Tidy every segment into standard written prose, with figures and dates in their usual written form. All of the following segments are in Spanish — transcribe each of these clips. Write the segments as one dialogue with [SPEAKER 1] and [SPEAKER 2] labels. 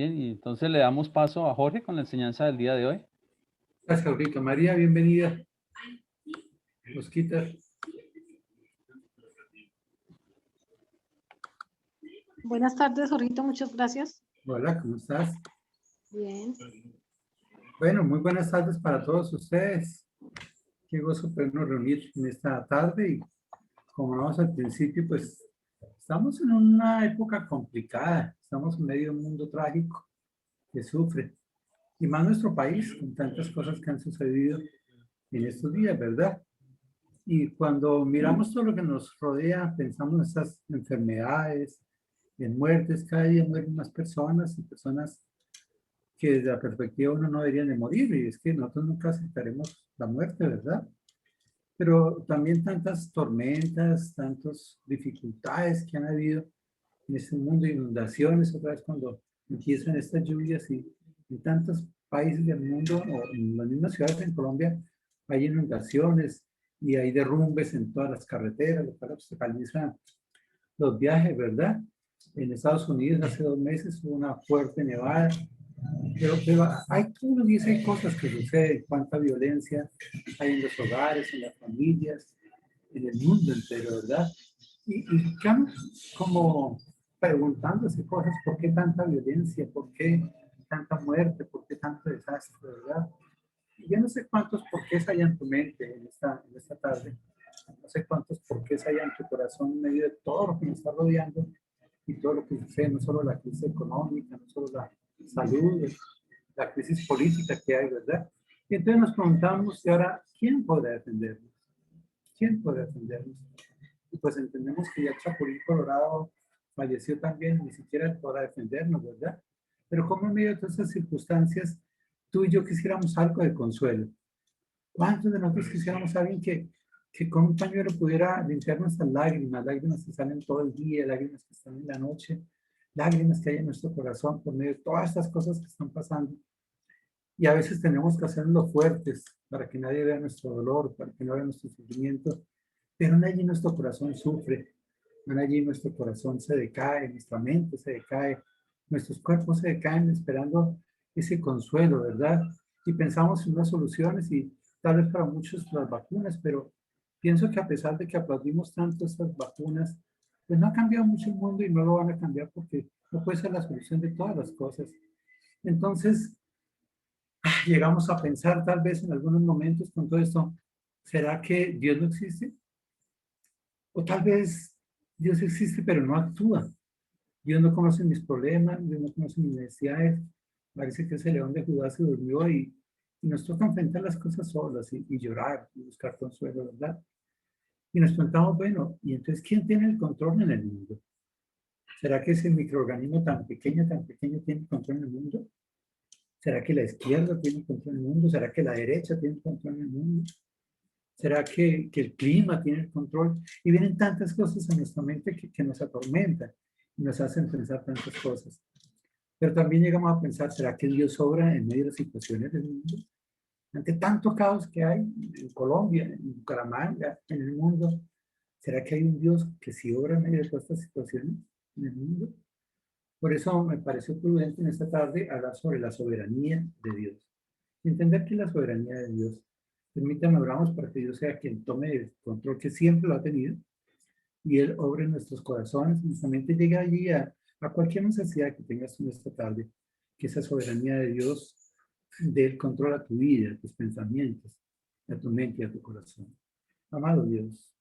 [SPEAKER 1] Bien, y entonces le damos paso a Jorge con la enseñanza del día de hoy.
[SPEAKER 2] Gracias, Jorgito. María, bienvenida. Mosquita.
[SPEAKER 3] Buenas tardes, Jorgito, muchas gracias.
[SPEAKER 2] Hola, ¿cómo estás?
[SPEAKER 3] Bien.
[SPEAKER 2] Bueno, muy buenas tardes para todos ustedes. Qué gozo podernos reunir en esta tarde y como vamos al principio, pues estamos en una época complicada. Estamos en medio de un mundo trágico que sufre. Y más nuestro país, con tantas cosas que han sucedido en estos días, ¿verdad? Y cuando miramos todo lo que nos rodea, pensamos en estas enfermedades, en muertes, cada día mueren más personas y personas que desde la perspectiva uno no deberían de morir, y es que nosotros nunca aceptaremos la muerte, ¿verdad? Pero también tantas tormentas, tantas dificultades que han habido en este mundo, inundaciones, otra vez cuando empiezan estas lluvias y en tantos países del mundo, o en las mismas ciudades en Colombia, hay inundaciones y hay derrumbes en todas las carreteras, lo cual obstaculiza los viajes, ¿verdad? En Estados Unidos hace 2 meses hubo una fuerte nevada, pero hay todos los días hay cosas que suceden, cuánta violencia hay en los hogares, en las familias, en el mundo entero, ¿verdad? Y estamos como preguntándose cosas, ¿por qué tanta violencia? ¿Por qué tanta muerte? ¿Por qué tanto desastre, verdad? Y yo no sé cuántos porqués hay en tu mente en esta tarde, no sé cuántos porqués hay en tu corazón en medio de todo lo que nos está rodeando y todo lo que sucede, no solo la crisis económica, no solo la salud, la crisis política que hay, ¿verdad? Y entonces nos preguntamos, ¿y ahora quién podrá defendernos? ¿Quién podrá defendernos? Y pues entendemos que ya Chapulín Colorado falleció también, ni siquiera podrá defendernos, ¿verdad? Pero como en medio de todas esas circunstancias, tú y yo quisiéramos algo de consuelo. ¿Cuántos de nosotros quisiéramos a alguien que con un pañuelo pudiera limpiar nuestras lágrimas, lágrimas que salen todo el día, lágrimas que están en la noche, lágrimas que hay en nuestro corazón por medio de todas estas cosas que están pasando? Y a veces tenemos que hacerlo fuertes para que nadie vea nuestro dolor, para que no vea nuestro sufrimiento. Pero aún allí nuestro corazón sufre, aún allí nuestro corazón se decae, nuestra mente se decae, nuestros cuerpos se decaen esperando ese consuelo, ¿verdad? Y pensamos en unas soluciones y tal vez para muchos las vacunas, pero pienso que a pesar de que aplaudimos tanto estas vacunas, pues no ha cambiado mucho el mundo y no lo van a cambiar porque no puede ser la solución de todas las cosas. Entonces, llegamos a pensar tal vez en algunos momentos con todo esto, ¿será que Dios no existe? O tal vez Dios existe pero no actúa. Dios no conoce mis problemas, Dios no conoce mis necesidades. Parece que ese león de Judá se durmió y nos toca enfrentar las cosas solas y llorar y buscar consuelo, ¿verdad? Y nos preguntamos, bueno, ¿y entonces quién tiene el control en el mundo? ¿Será que ese microorganismo tan pequeño tiene control en el mundo? ¿Será que la izquierda tiene control en el mundo? ¿Será que la derecha tiene control en el mundo? ¿Será que el clima tiene el control? Y vienen tantas cosas en nuestra mente que nos atormentan y nos hacen pensar tantas cosas. Pero también llegamos a pensar, ¿será que Dios obra en medio de las situaciones del mundo? Ante tanto caos que hay en Colombia, en Bucaramanga, en el mundo, ¿será que hay un Dios que sí obra en medio de todas estas situaciones en el mundo? Por eso me pareció prudente en esta tarde hablar sobre la soberanía de Dios. Entender que la soberanía de Dios, permítame oramos para que Dios sea quien tome el control que siempre lo ha tenido y Él obre en nuestros corazones, nuestra mente llega allí a cualquier necesidad que tengas en esta tarde, que esa soberanía de Dios dé el control a tu vida, a tus pensamientos, a tu mente y a tu corazón. Amado Dios,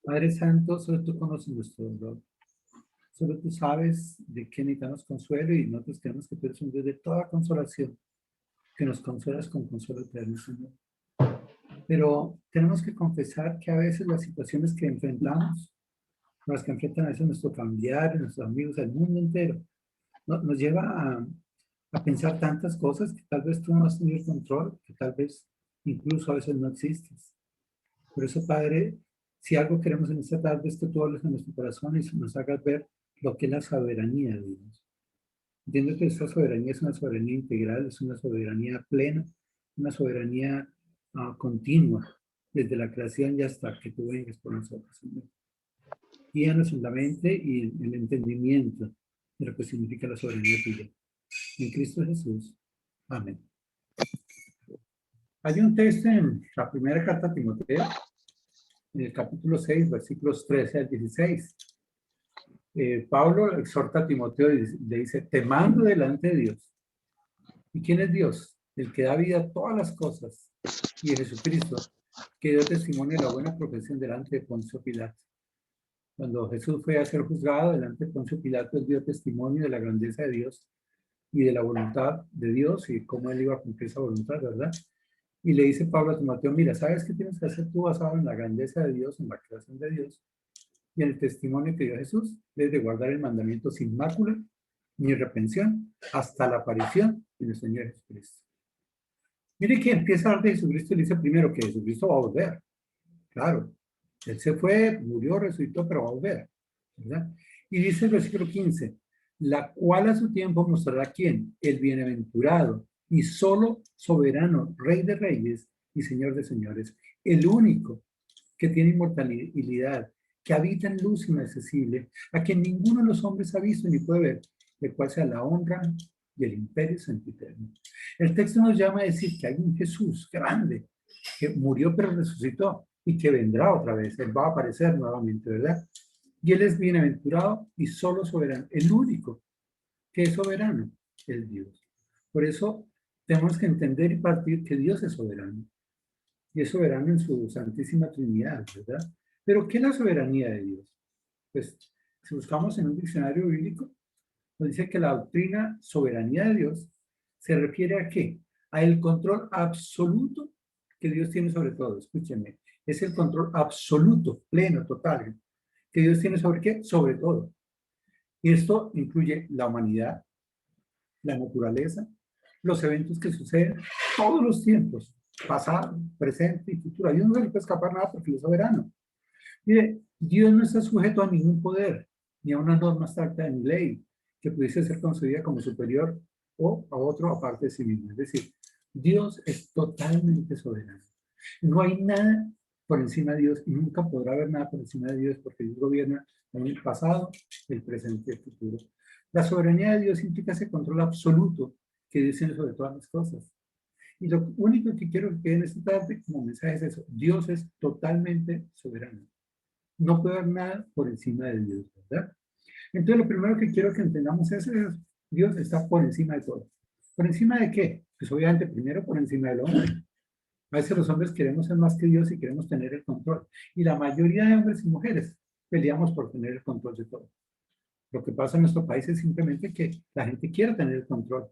[SPEAKER 2] Padre Santo, solo tú conoces nuestro dolor. Solo tú sabes de qué necesitamos consuelo y nosotros tenemos que tú eres un Dios de toda consolación, que nos consuelas con consuelo eterno, Señor. Pero tenemos que confesar que a veces las situaciones que enfrentamos, las que enfrentan a veces nuestros familiares, nuestros amigos, el mundo entero, nos lleva a pensar tantas cosas que tal vez tú no has tenido el control, que tal vez incluso a veces no existes. Por eso, Padre, si algo queremos en esta tarde es que tú hables en nuestro corazón y nos hagas ver lo que es la soberanía de Dios. Entiendo que esta soberanía es una soberanía integral, es una soberanía plena, una soberanía continua, desde la creación y hasta que tú vengas por nosotros, Señor. Guíanos en la mente y en el entendimiento de lo que significa la soberanía tuya. en Cristo Jesús. Amén. Hay un texto en la primera carta a Timoteo, en el capítulo 6, versículos 13 al 16. Pablo exhorta a Timoteo y le dice, te mando delante de Dios. ¿Y quién es Dios? El que da vida a todas las cosas. Y Jesucristo, que dio testimonio de la buena profesión delante de Poncio Pilato. Cuando Jesús fue a ser juzgado delante de Poncio Pilato, él dio testimonio de la grandeza de Dios y de la voluntad de Dios y cómo él iba a cumplir esa voluntad, ¿verdad? Y le dice Pablo a Timoteo, mira, ¿sabes qué tienes que hacer tú basado en la grandeza de Dios, en la creación de Dios y en el testimonio que dio Jesús? Debes de guardar el mandamiento sin mácula ni reprensión hasta la aparición del Señor Jesucristo. Mire que empieza a hablar de Jesucristo y le dice primero que Jesucristo va a volver. Claro, él se fue, murió, resucitó, pero va a volver, ¿verdad? Y dice el versículo 15, la cual a su tiempo mostrará quién, el bienaventurado y solo soberano, Rey de reyes y Señor de señores, el único que tiene inmortalidad, que habita en luz inaccesible, a quien ninguno de los hombres ha visto ni puede ver, de cual sea la honra y el imperio sempiterno. El texto nos llama a decir que hay un Jesús grande, que murió pero resucitó y que vendrá otra vez, él va a aparecer nuevamente, ¿verdad? Y él es bienaventurado y solo soberano, el único que es soberano, es Dios. Por eso tenemos que entender y partir que Dios es soberano. Y es soberano en su santísima Trinidad, ¿verdad? Pero ¿qué es la soberanía de Dios? Pues si buscamos en un diccionario bíblico, nos dice que la doctrina soberanía de Dios se refiere a ¿qué? A el control absoluto que Dios tiene sobre todo. Escúchenme, es el control absoluto, pleno, total, que Dios tiene sobre ¿qué? Sobre todo. Y esto incluye la humanidad, la naturaleza, los eventos que suceden, todos los tiempos, pasado, presente y futuro. A Dios no se le puede escapar nada porque Él es soberano. Mire, Dios no está sujeto a ningún poder, ni a una norma abstracta de ley que pudiese ser concebida como superior o a otro aparte de sí mismo. Es decir, Dios es totalmente soberano. No hay nada por encima de Dios y nunca podrá haber nada por encima de Dios porque Dios gobierna en el pasado, el presente y el futuro. La soberanía de Dios implica ese control absoluto que Dios tiene sobre todas las cosas. Y lo único que quiero que quede en esta tarde como mensaje es eso. Dios es totalmente soberano. No puede haber nada por encima de Dios, ¿verdad? Entonces, lo primero que quiero que entendamos es Dios está por encima de todo. ¿Por encima de qué? Pues obviamente primero por encima del hombre. A veces los hombres queremos ser más que Dios y queremos tener el control. Y la mayoría de hombres y mujeres peleamos por tener el control de todo. Lo que pasa en nuestro país es simplemente que la gente quiere tener el control.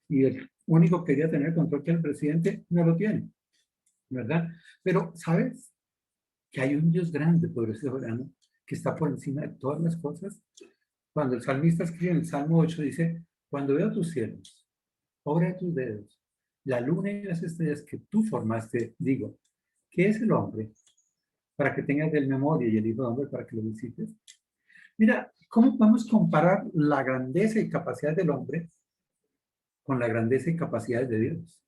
[SPEAKER 2] Y el único que quería tener el control que el presidente no lo tiene, ¿verdad? Pero, ¿sabes? Que hay un Dios grande, poderoso y soberano, que está por encima de todas las cosas. Cuando el salmista escribe en el Salmo 8, dice, cuando veo tus cielos, obra de tus dedos, la luna y las estrellas que tú formaste, digo, ¿qué es el hombre? Para que tengas del memoria y el hijo de hombre para que lo visites. Mira, ¿cómo podemos comparar la grandeza y capacidad del hombre con la grandeza y capacidades de Dios?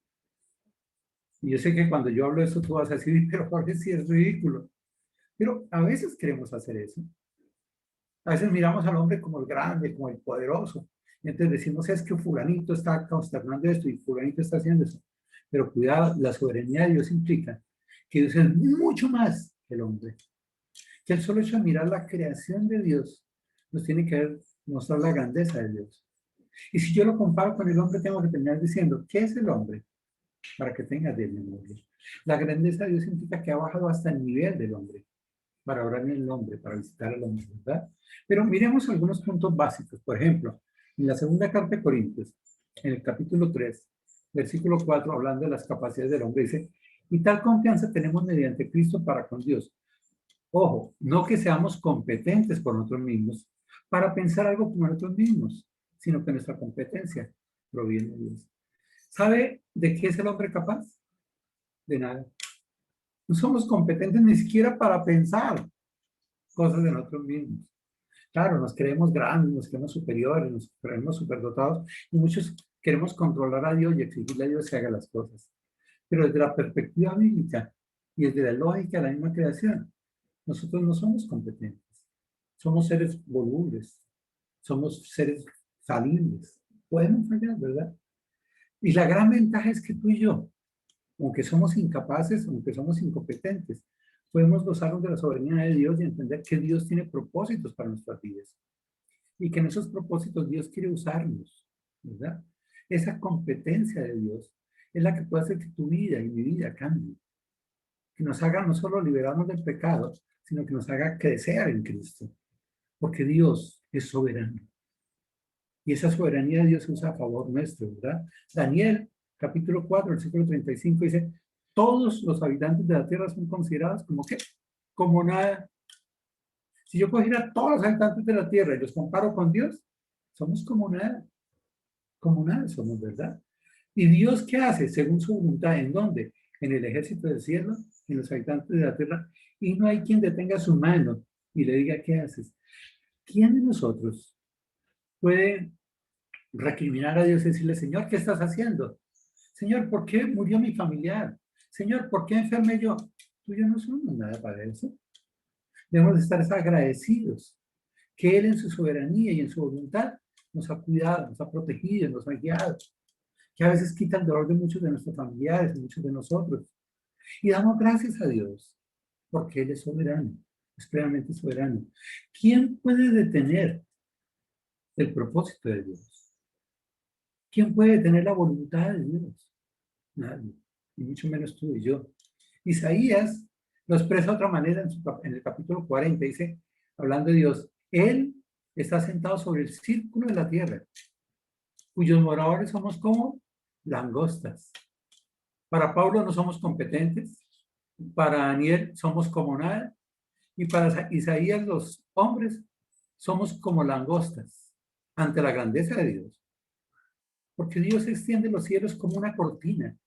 [SPEAKER 2] Y yo sé que cuando yo hablo de eso tú vas a decir, pero Jorge, sí es ridículo. Pero a veces queremos hacer eso. A veces miramos al hombre como el grande, como el poderoso. Y entonces decimos, es que fulanito está consternando esto y fulanito está haciendo eso. Pero cuidado, la soberanía de Dios implica que Dios es mucho más que el hombre. Que el solo hecho de mirar la creación de Dios nos tiene que mostrar la grandeza de Dios. Y si yo lo comparo con el hombre, tengo que terminar diciendo, ¿qué es el hombre? Para que tenga de memoria. La grandeza de Dios implica que ha bajado hasta el nivel del hombre, para orar en el hombre, para visitar al hombre, ¿verdad? Pero miremos algunos puntos básicos. Por ejemplo, en la segunda carta de Corintios, en el capítulo 3, versículo 4, hablando de las capacidades del hombre, dice, y tal confianza tenemos mediante Cristo para con Dios. Ojo, no que seamos competentes por nosotros mismos para pensar algo como nosotros mismos, sino que nuestra competencia proviene de Dios. ¿Sabe de qué es el hombre capaz? De nada. No somos competentes ni siquiera para pensar cosas de nosotros mismos. Claro, nos creemos grandes, nos creemos superiores, nos creemos superdotados y muchos queremos controlar a Dios y exigirle a Dios que haga las cosas. Pero desde la perspectiva bíblica y desde la lógica de la misma creación, nosotros no somos competentes. Somos seres volubles, somos seres falibles. Podemos fallar, ¿verdad? Y la gran ventaja es que tú y yo, aunque somos incapaces, aunque somos incompetentes, podemos gozarnos de la soberanía de Dios y entender que Dios tiene propósitos para nuestras vidas. Y que en esos propósitos Dios quiere usarnos, ¿verdad? Esa competencia de Dios es la que puede hacer que tu vida y mi vida cambie. Que nos haga no solo liberarnos del pecado, sino que nos haga crecer en Cristo. Porque Dios es soberano. Y esa soberanía de Dios se usa a favor nuestro, ¿verdad? Daniel, capítulo 4, versículo 35, dice, todos los habitantes de la tierra son considerados como ¿qué? Como nada. Si yo cogiera a todos los habitantes de la tierra y los comparo con Dios, somos como nada somos, ¿verdad? ¿Y Dios qué hace? Según su voluntad, ¿en dónde? En el ejército del cielo, en los habitantes de la tierra, y no hay quien detenga su mano y le diga, ¿qué haces? ¿Quién de nosotros puede recriminar a Dios y decirle, Señor, ¿qué estás haciendo? Señor, ¿por qué murió mi familiar? Señor, ¿por qué enfermé yo? Tú y yo no somos nada para eso. Debemos estar agradecidos que Él en su soberanía y en su voluntad nos ha cuidado, nos ha protegido, nos ha guiado, que a veces quita el dolor de muchos de nuestros familiares, de muchos de nosotros. Y damos gracias a Dios, porque Él es soberano, es plenamente soberano. ¿Quién puede detener el propósito de Dios? ¿Quién puede detener la voluntad de Dios? Nadie, y mucho menos tú y yo. Isaías lo expresa de otra manera en el capítulo 40, dice, hablando de Dios, Él está sentado sobre el círculo de la tierra, cuyos moradores somos como langostas. Para Pablo no somos competentes, para Daniel somos como nada, y para Isaías los hombres somos como langostas ante la grandeza de Dios. Porque Dios extiende los cielos como una cortina,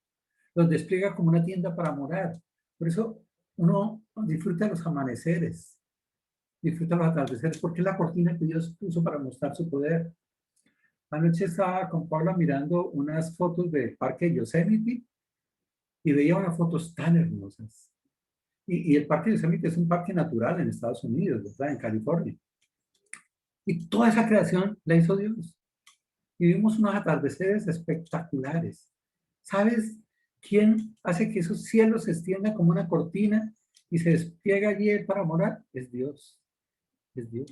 [SPEAKER 2] los despliega como una tienda para morar. Por eso uno disfruta los amaneceres, disfruta los atardeceres, porque es la cortina que Dios puso para mostrar su poder. Anoche estaba con Paula mirando unas fotos del parque Yosemite y veía unas fotos tan hermosas. Y el parque Yosemite es un parque natural en Estados Unidos, ¿verdad? En California. Y toda esa creación la hizo Dios. Y vimos unos atardeceres espectaculares. ¿Sabes quién hace que esos cielos se extiendan como una cortina y se despliega allí para morar? Es Dios. Es Dios.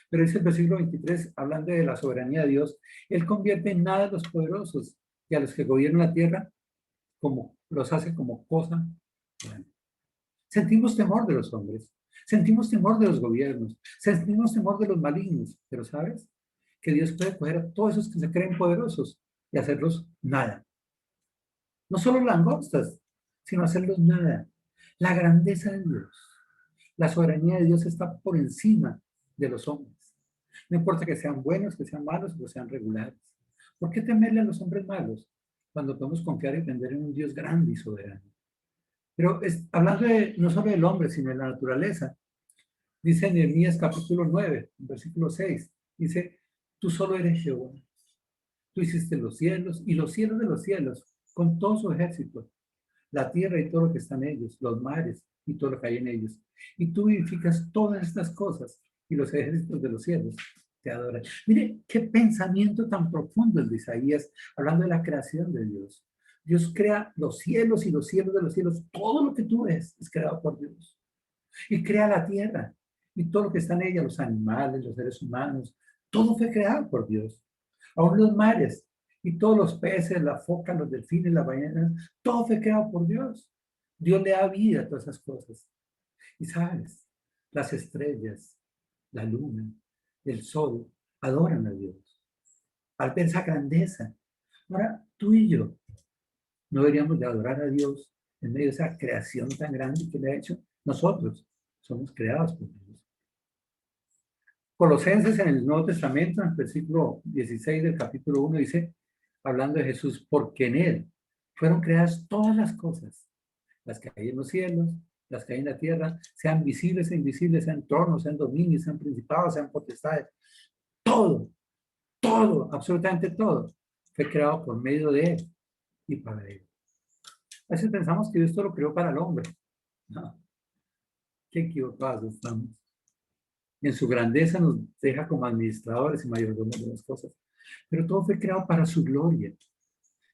[SPEAKER 2] Pero dice el versículo 23, hablando de la soberanía de Dios, Él convierte en nada a los poderosos y a los que gobiernan la tierra, como los hace como cosa. Bueno, sentimos temor de los hombres, sentimos temor de los gobiernos, sentimos temor de los malignos, pero ¿sabes? Que Dios puede coger a todos esos que se creen poderosos y hacerlos nada. No solo langostas, sino hacerlos nada. La grandeza de Dios, la soberanía de Dios está por encima de los hombres. No importa que sean buenos, que sean malos o que sean regulares. ¿Por qué temerle a los hombres malos cuando podemos confiar y depender en un Dios grande y soberano? Pero hablando no solo del hombre, sino de la naturaleza, dice Nehemías capítulo 9, versículo 6, dice, tú solo eres Jehová. Tú hiciste los cielos y los cielos de los cielos, con todo su ejército, la tierra y todo lo que está en ellos, los mares y todo lo que hay en ellos. Y tú vivificas todas estas cosas y los ejércitos de los cielos te adoran. Mire, qué pensamiento tan profundo el de Isaías, hablando de la creación de Dios. Dios crea los cielos y los cielos de los cielos. Todo lo que tú ves es creado por Dios. Y crea la tierra y todo lo que está en ella, los animales, los seres humanos. Todo fue creado por Dios. Aún los mares y todos los peces, la foca, los delfines, la ballena, todo fue creado por Dios. Dios le da vida a todas esas cosas. Y sabes, las estrellas, la luna, el sol, adoran a Dios. Al ver esa grandeza. Ahora, tú y yo no deberíamos de adorar a Dios en medio de esa creación tan grande que le ha hecho. Nosotros somos creados por Dios. Colosenses en el Nuevo Testamento, en el versículo 16 del capítulo 1, dice, hablando de Jesús, porque en Él fueron creadas todas las cosas, las que hay en los cielos, las que hay en la tierra, sean visibles e invisibles, sean tronos, sean dominios, sean principados, sean potestades. Todo, todo, absolutamente todo, fue creado por medio de Él y para Él. A veces pensamos que Dios lo creó para el hombre. No, qué equivocados estamos. En su grandeza nos deja como administradores y mayordomos de las cosas. Pero todo fue creado para su gloria.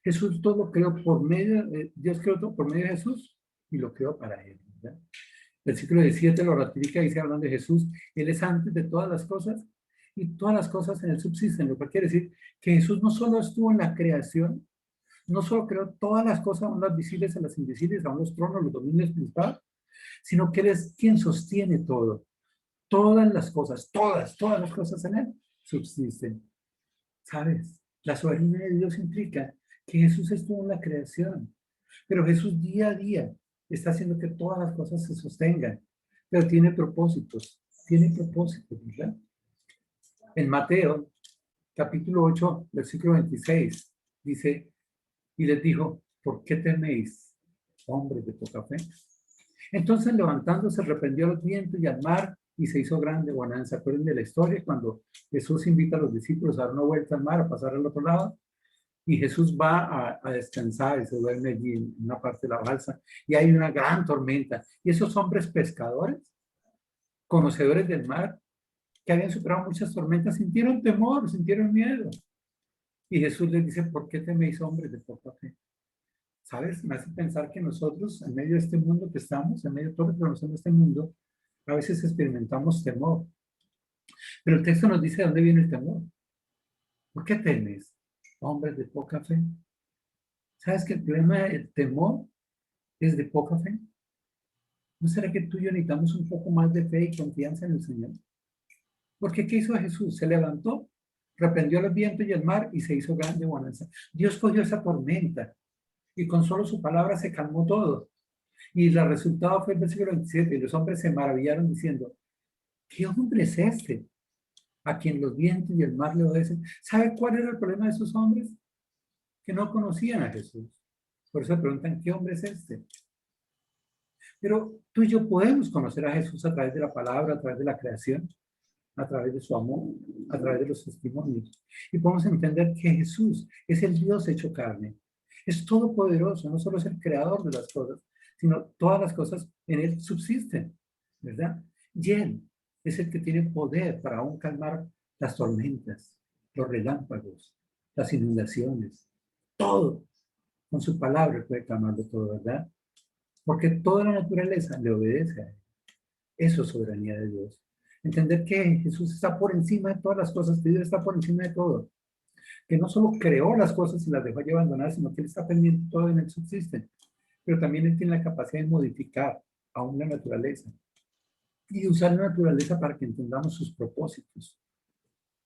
[SPEAKER 2] Jesús todo lo creó por medio, Dios creó todo por medio de Jesús y lo creó para él, ¿verdad? El versículo 17 lo ratifica, dice hablando de Jesús, Él es antes de todas las cosas y todas las cosas en Él subsisten, lo cual quiere decir que Jesús no solo estuvo en la creación, no solo creó todas las cosas, aún las visibles, a las invisibles, aún los tronos, los dominios principales, sino que Él es quien sostiene todo. Todas las cosas, todas las cosas en Él subsisten. ¿Sabes? La soberanía de Dios implica que Jesús estuvo en la creación, pero Jesús día a día está haciendo que todas las cosas se sostengan, pero tiene propósitos, ¿verdad? En Mateo, capítulo 8, versículo 26, dice, y les dijo, ¿por qué teméis, hombres de poca fe? Entonces levantándose, reprendió al viento y al mar, y se hizo grande bonanza. ¿Se acuerdan de la historia cuando Jesús invita a los discípulos a dar una vuelta al mar, a pasar al otro lado? Y Jesús va a descansar y se duerme allí en una parte de la balsa y hay una gran tormenta. Y esos hombres pescadores, conocedores del mar, que habían superado muchas tormentas, sintieron temor, sintieron miedo. Y Jesús les dice, ¿por qué teméis, hombres de poca fe? ¿Sabes? Me hace pensar que nosotros, en medio de este mundo que estamos, en medio de todo lo que conocemos de este mundo, a veces experimentamos temor. Pero el texto nos dice de dónde viene el temor. ¿Por qué temes, hombres de poca fe? ¿Sabes que el problema del temor es de poca fe? ¿No será que tú y yo necesitamos un poco más de fe y confianza en el Señor? Porque ¿qué hizo Jesús? Se levantó, reprendió el viento y el mar y se hizo grande bonanza. Dios cogió esa tormenta y con solo su palabra se calmó todo. Y el resultado fue el versículo 27. Y los hombres se maravillaron diciendo, ¿qué hombre es este? A quien los vientos y el mar le obedecen. ¿Sabe cuál era el problema de esos hombres? Que no conocían a Jesús. Por eso preguntan, ¿qué hombre es este? Pero tú y yo podemos conocer a Jesús a través de la palabra, a través de la creación, a través de su amor, a través de los testimonios. Y podemos entender que Jesús es el Dios hecho carne. Es todopoderoso, no solo es el creador de las cosas, sino todas las cosas en Él subsisten, ¿verdad? Y Él es el que tiene poder para aún calmar las tormentas, los relámpagos, las inundaciones, todo. Con su palabra puede calmarlo todo, ¿verdad? Porque toda la naturaleza le obedece a Él. Eso es soberanía de Dios. Entender que Jesús está por encima de todas las cosas, que Dios está por encima de todo. Que no solo creó las cosas y las dejó allí abandonadas, sino que Él está pendiente de todo en Él subsiste. Pero también Él tiene la capacidad de modificar aún la naturaleza. Y usar la naturaleza para que entendamos sus propósitos.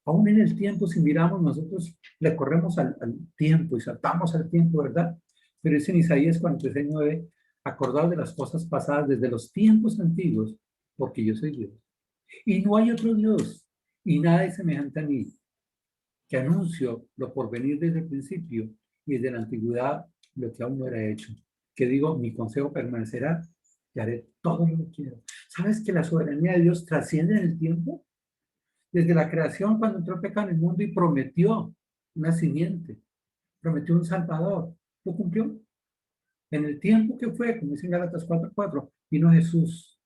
[SPEAKER 2] Aún en el tiempo, si miramos, nosotros le corremos al tiempo y saltamos al tiempo, ¿verdad? Pero dice en Isaías 46:9, acordaos de las cosas pasadas desde los tiempos antiguos, porque yo soy Dios. Y no hay otro Dios, y nada es semejante a mí, que anuncio lo por venir desde el principio y desde la antigüedad lo que aún no era hecho. Que digo, mi consejo permanecerá y haré todo lo que quiero. ¿Sabes que la soberanía de Dios trasciende en el tiempo? Desde la creación, cuando entró el pecado en el mundo y prometió una simiente, prometió un salvador, lo cumplió. En el tiempo que fue, como dice en Gálatas 4:4, vino Jesús,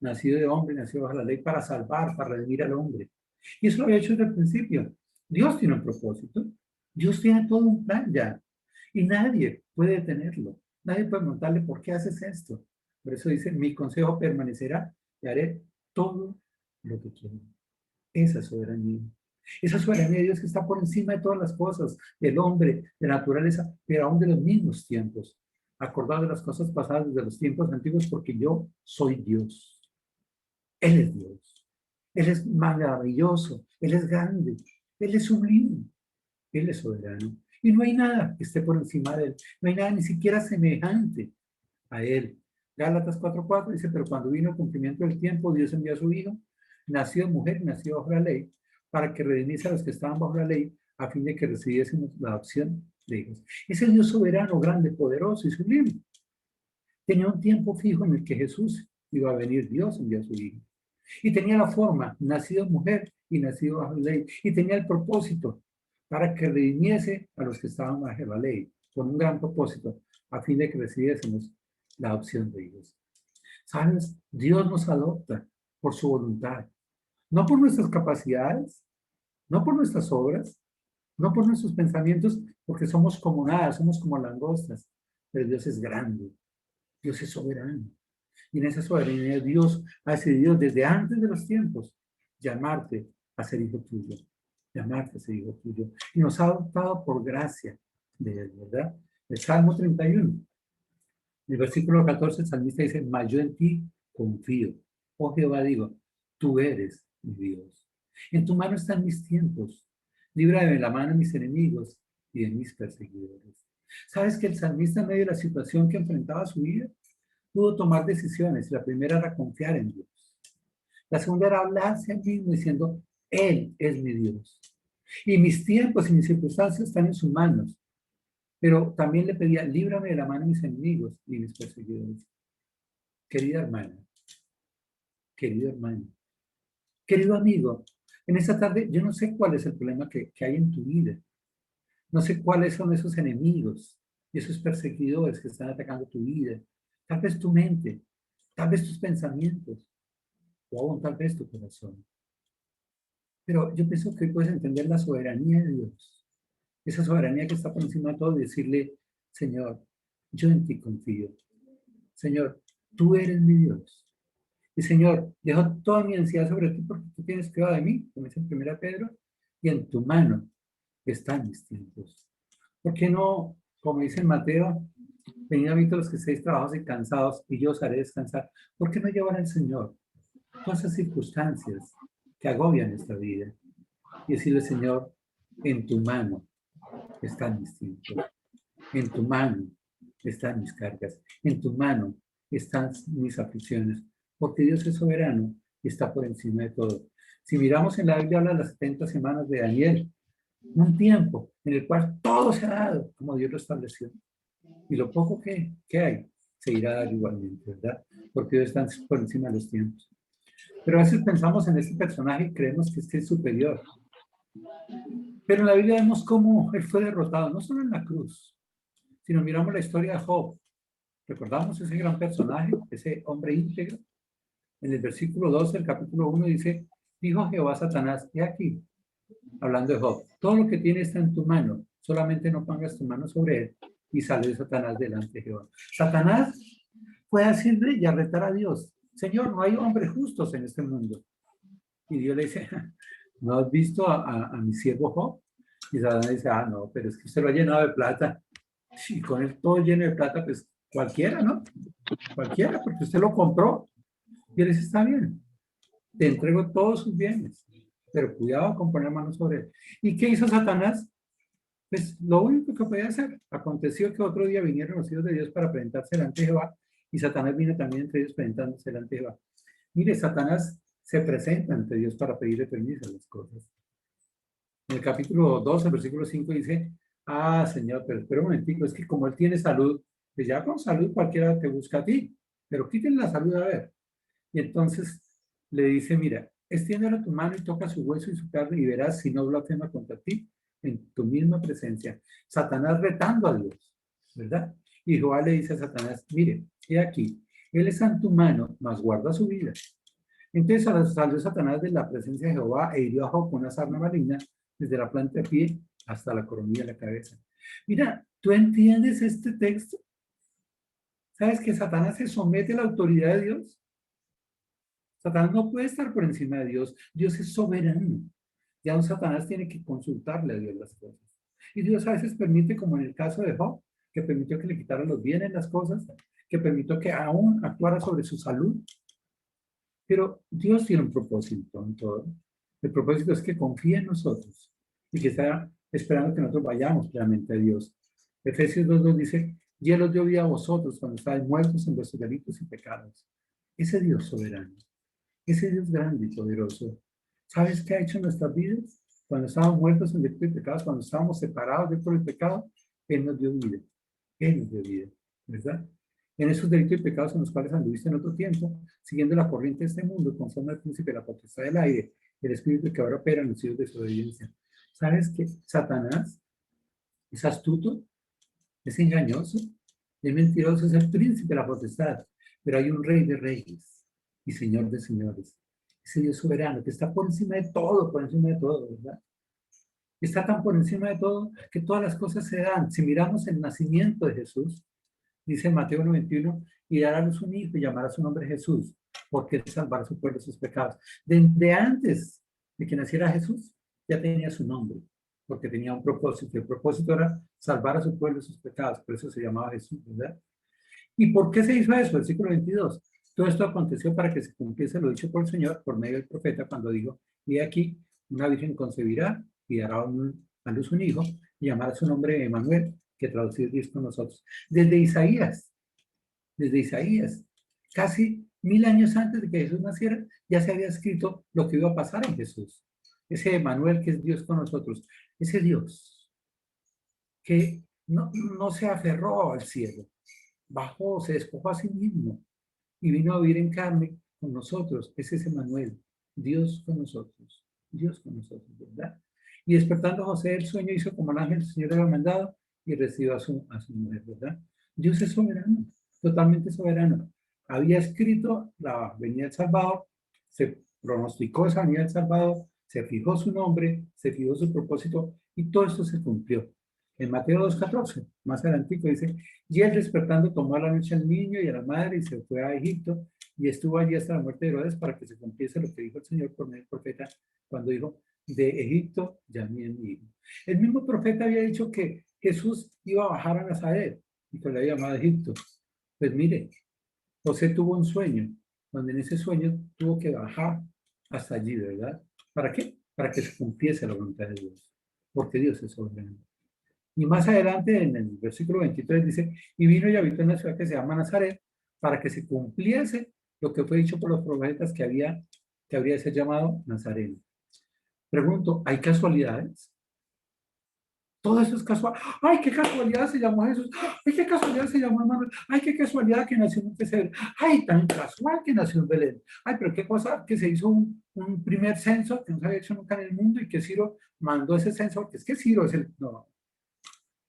[SPEAKER 2] nacido de hombre, nacido bajo la ley, para salvar, para redimir al hombre. Y eso lo había hecho desde el principio. Dios tiene un propósito. Dios tiene todo un plan ya. Y nadie puede detenerlo. Nadie puede montarle, ¿por qué haces esto? Por eso dice, mi consejo permanecerá y haré todo lo que quiero. Esa soberanía. Esa soberanía de Dios que está por encima de todas las cosas, del hombre, de la naturaleza, pero aún de los mismos tiempos. Acordado de las cosas pasadas desde los tiempos antiguos, porque yo soy Dios. Él es Dios. Él es maravilloso. Él es grande. Él es sublime. Él es soberano. Y no hay nada que esté por encima de Él. No hay nada ni siquiera semejante a Él. Gálatas 4:4 dice, pero cuando vino el cumplimiento del tiempo, Dios envió a su Hijo, nació de mujer, nació bajo la ley, para que redimiese a los que estaban bajo la ley, a fin de que recibiésemos la adopción de hijos. Ese Dios soberano, grande, poderoso y sublime. Tenía un tiempo fijo en el que Jesús iba a venir. Dios envió a su Hijo. Y tenía la forma, nacido de mujer y nacido bajo la ley. Y tenía el propósito para que redimiese a los que estaban bajo la ley, con un gran propósito, a fin de que recibiésemos la adopción de hijos. ¿Sabes? Dios nos adopta por su voluntad. No por nuestras capacidades, no por nuestras obras, no por nuestros pensamientos, porque somos como nada, somos como langostas. Pero Dios es grande, Dios es soberano. Y en esa soberanía Dios ha decidido desde antes de los tiempos llamarte a ser hijo tuyo, llamarte a ser hijo tuyo. Y nos ha adoptado por gracia de Él, ¿verdad? El Salmo 31, el versículo 14, el salmista dice, mas yo en ti confío. Oh Jehová, digo, tú eres mi Dios. En tu mano están mis tiempos. Líbrame de la mano de mis enemigos y de mis perseguidores. ¿Sabes que el salmista en medio de la situación que enfrentaba su vida pudo tomar decisiones? La primera era confiar en Dios. La segunda era hablarse a mí mismo diciendo, Él es mi Dios. Y mis tiempos y mis circunstancias están en sus manos. Pero también le pedía, líbrame de la mano de mis enemigos y mis perseguidores. Querida hermana, querido hermano, querido amigo, en esta tarde yo no sé cuál es el problema que hay en tu vida. No sé cuáles son esos enemigos y esos perseguidores que están atacando tu vida. Tal vez tu mente, tal vez tus pensamientos, o aún tal vez tu corazón. Pero yo pienso que hoy puedes entender la soberanía de Dios. Esa soberanía que está por encima de todo y decirle, Señor, yo en ti confío. Señor, tú eres mi Dios. Y Señor, dejo toda mi ansiedad sobre ti porque tú tienes cuidado de mí, como dice en 1 Pedro, y en tu mano están mis tiempos. ¿Por qué no, como dice en Mateo, venid a mí todos los que estéis trabajados y cansados y yo os haré descansar? ¿Por qué no llevar al Señor todas esas circunstancias que agobian nuestra vida y decirle, Señor, en tu mano están mis tiempos, en tu mano están mis cargas, en tu mano están mis aflicciones, porque Dios es soberano y está por encima de todo. Si miramos en la Biblia, habla de las 70 semanas de Daniel, un tiempo en el cual todo se ha dado como Dios lo estableció. Y lo poco que hay se irá a dar igualmente, ¿verdad? Porque Dios está por encima de los tiempos. Pero a veces pensamos en este personaje y creemos que este es superior. Pero en la Biblia vemos cómo él fue derrotado, no solo en la cruz, sino miramos la historia de Job. Recordamos ese gran personaje, ese hombre íntegro. En el versículo 12 del capítulo 1 dice, dijo Jehová a Satanás, he aquí, hablando de Job, todo lo que tiene está en tu mano, solamente no pongas tu mano sobre él. Y salió Satanás delante de Jehová. Satanás fue a decirle y a retar a Dios, Señor, no hay hombres justos en este mundo. Y Dios le dice, ¿no has visto a mi siervo Job? Y Satanás dice, ah, no, pero es que usted lo ha llenado de plata. Y con él todo lleno de plata, pues cualquiera, ¿no? Cualquiera, porque usted lo compró. Y él dice, está bien, te entrego todos sus bienes, pero cuidado con poner manos sobre él. ¿Y qué hizo Satanás? Pues lo único que podía hacer. Aconteció que otro día vinieron los hijos de Dios para presentarse delante de Jehová, y Satanás vino también entre ellos presentándose delante de Jehová. Mire, Satanás se presenta ante Dios para pedirle permiso a las cosas. En el capítulo 12, versículo 5 dice, ah, Señor, pero espera un momentico, es que como él tiene salud, pues ya con salud cualquiera te busca a ti, pero quítenle la salud a ver. Y entonces le dice, mira, extiéndele tu mano y toca su hueso y su carne y verás si no blasfema contra ti en tu misma presencia. Satanás retando a Dios, ¿verdad? Y Jehová le dice a Satanás, mire, he aquí, él está en tu mano, mas guarda su vida. Entonces salió Satanás de la presencia de Jehová e hirió a Job con una sarna maligna desde la planta de pie hasta la coronilla de la cabeza. Mira, ¿tú entiendes este texto? ¿Sabes que Satanás se somete a la autoridad de Dios? Satanás no puede estar por encima de Dios. Dios es soberano. Ya un Satanás tiene que consultarle a Dios las cosas. Y Dios a veces permite, como en el caso de Job, que permitió que le quitaran los bienes, las cosas, que permitió que aún actuara sobre su salud. Pero Dios tiene un propósito en todo. El propósito es que confíe en nosotros y que está esperando que nosotros vayamos realmente a Dios. Efesios 2:2 dice, y Él os dio vida a vosotros cuando estáis muertos en vuestros delitos y pecados. Ese Dios soberano, ese Dios grande y poderoso, ¿sabes qué ha hecho en nuestras vidas? Cuando estábamos muertos en delitos y pecados, cuando estábamos separados de por el pecado, Él nos dio vida. Él nos dio vida, ¿verdad? En esos delitos y pecados en los cuales anduviste en otro tiempo, siguiendo la corriente de este mundo, conforme al príncipe de la potestad del aire, el espíritu que ahora opera en los hijos de desobediencia. ¿Sabes que Satanás es astuto, es engañoso, es mentiroso, es el príncipe de la potestad? Pero hay un rey de reyes y señor de señores. ese Dios soberano que está por encima de todo, ¿verdad? Está tan por encima de todo que todas las cosas se dan. Si miramos el nacimiento de Jesús, dice Mateo 91, y dará a luz un hijo y llamará su nombre Jesús, porque él salvará a su pueblo de sus pecados. Desde antes de que naciera Jesús, ya tenía su nombre, porque tenía un propósito. El propósito era salvar a su pueblo de sus pecados, por eso se llamaba Jesús, ¿verdad? ¿Y por qué se hizo eso? Versículo 22. Todo esto aconteció para que se cumpliese lo dicho por el Señor por medio del profeta cuando dijo, y aquí una virgen concebirá y dará a luz un hijo y llamará su nombre Emmanuel, que traducido Dios con nosotros. Desde Isaías, casi 1000 años antes de que Jesús naciera, ya se había escrito lo que iba a pasar en Jesús. Ese Emmanuel que es Dios con nosotros, ese Dios que no se aferró al cielo, bajó, se despojó a sí mismo y vino a vivir en carne con nosotros. Ese es Emmanuel, Dios con nosotros, ¿verdad? Y despertando José del sueño hizo como el ángel del Señor le había mandado y recibió a su mujer, ¿verdad? Dios es soberano, totalmente soberano. Había escrito la venida del Salvador, se pronosticó esa venida del Salvador, se fijó su nombre, se fijó su propósito y todo esto se cumplió. En Mateo 2:14, más adelantico, dice, y él despertando tomó a la noche al niño y a la madre y se fue a Egipto y estuvo allí hasta la muerte de Herodes para que se cumpliese lo que dijo el Señor por medio del profeta cuando dijo, de Egipto llamé a mi hijo. El mismo profeta había dicho que Jesús iba a bajar a Nazaret y que le había llamado a Egipto. Pues mire, José tuvo un sueño, donde en ese sueño tuvo que bajar hasta allí, ¿verdad? ¿Para qué? Para que se cumpliese la voluntad de Dios, porque Dios es soberano. Y más adelante, en el versículo 23, dice, y vino y habitó en una ciudad que se llama Nazaret, para que se cumpliese lo que fue dicho por los profetas que habría de ser llamado Nazareno. Pregunto, ¿hay casualidades? Todo eso es casual. ¡Ay, qué casualidad se llamó Jesús! ¡Ay, qué casualidad se llamó Manuel! ¡Ay, qué casualidad que nació en un pesebre! ¡Ay, tan casual que nació en Belén! ¡Ay, pero qué cosa que se hizo un primer censo que no se había hecho nunca en el mundo y que Ciro mandó ese censo! Porque es que Ciro es el... No,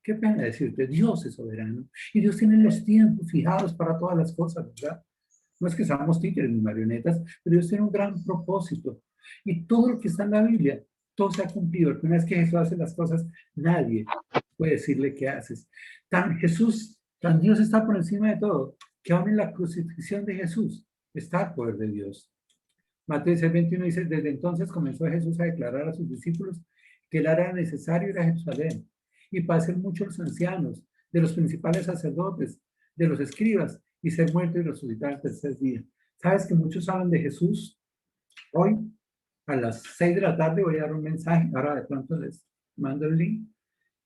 [SPEAKER 2] qué pena decirte, Dios es soberano y Dios tiene los tiempos fijados para todas las cosas, ¿verdad? No es que seamos títeres ni marionetas, pero Dios tiene un gran propósito. Y todo lo que está en la Biblia, todo se ha cumplido. Porque una vez que Jesús hace las cosas, nadie puede decirle qué haces. Tan Jesús, tan Dios está por encima de todo, que aún en la crucifixión de Jesús está el poder de Dios. Mateo 6:21 dice, desde entonces comenzó Jesús a declarar a sus discípulos que él era necesario ir a Jerusalén y padecer mucho los ancianos, de los principales sacerdotes, de los escribas, y ser muerto y resucitar al tercer día. ¿Sabes que muchos hablan de Jesús? Hoy, a las 6 de la tarde, voy a dar un mensaje, ahora de pronto les mando el link,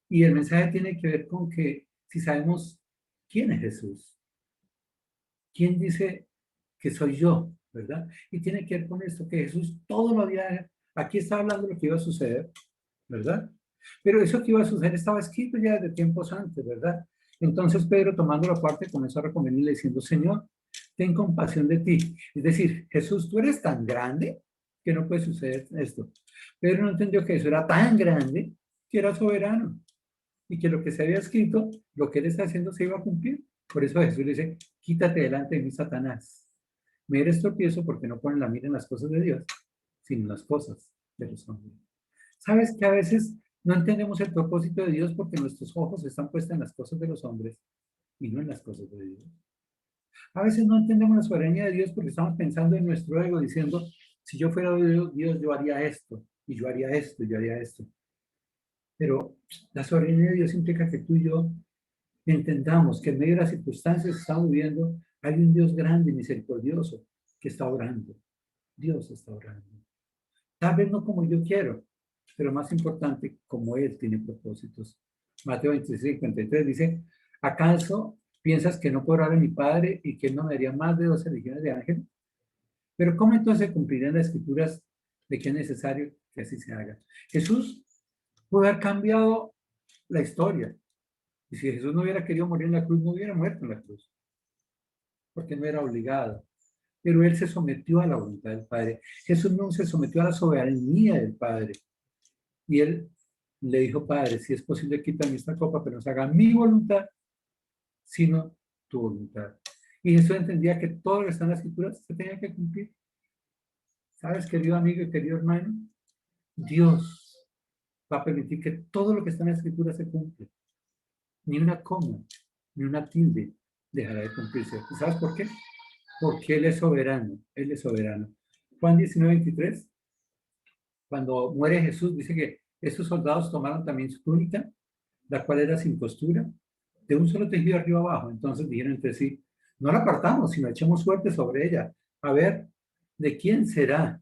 [SPEAKER 2] y el mensaje tiene que ver con que si sabemos quién es Jesús, quién dice que soy yo, ¿verdad? Y tiene que ver con esto, que Jesús todo lo había, aquí está hablando de lo que iba a suceder, ¿verdad? Pero eso que iba a suceder estaba escrito ya desde tiempos antes, ¿verdad? Entonces Pedro, tomando la parte, comenzó a recomendarle diciendo, Señor, ten compasión de ti. Es decir, Jesús, tú eres tan grande que no puede suceder esto. Pedro no entendió que eso era tan grande que era soberano y que lo que se había escrito, lo que él está haciendo se iba a cumplir. Por eso Jesús le dice, quítate delante de mí, Satanás. Me eres tropiezo porque no ponen la mira en las cosas de Dios, sino en las cosas de los hombres. ¿Sabes que a veces no entendemos el propósito de Dios porque nuestros ojos están puestos en las cosas de los hombres y no en las cosas de Dios? A veces no entendemos la soberanía de Dios porque estamos pensando en nuestro ego, diciendo, si yo fuera Dios, yo haría esto, y yo haría esto, y yo haría esto. Pero la soberanía de Dios implica que tú y yo entendamos que en medio de las circunstancias que estamos viviendo, hay un Dios grande y misericordioso que está orando. Dios está orando. Tal vez no como yo quiero, pero más importante, como Él tiene propósitos. Mateo 26:53 dice, ¿acaso piensas que no puedo orar a mi Padre y que Él no me daría más de 12 legiones de ángeles? Pero ¿cómo entonces cumplirían las escrituras de que es necesario que así se haga? Jesús pudo haber cambiado la historia. Y si Jesús no hubiera querido morir en la cruz, no hubiera muerto en la cruz, porque no era obligado. Pero Él se sometió a la voluntad del Padre. Jesús no se sometió a la soberanía del Padre. Y Él le dijo, Padre, si es posible, quítame esta copa, pero no se haga mi voluntad, sino tu voluntad. Y Jesús entendía que todo lo que está en las escrituras se tenía que cumplir. ¿Sabes, querido amigo y querido hermano? Dios va a permitir que todo lo que está en la Escritura se cumpla. Ni una coma, ni una tilde dejará de cumplirse. ¿Sabes por qué? Porque Él es soberano. Él es soberano. Juan 19:23, cuando muere Jesús, dice que estos soldados tomaron también su túnica, la cual era sin costura, de un solo tejido arriba abajo. Entonces dijeron entre sí, no la apartamos, sino echemos suerte sobre ella. A ver, ¿de quién será?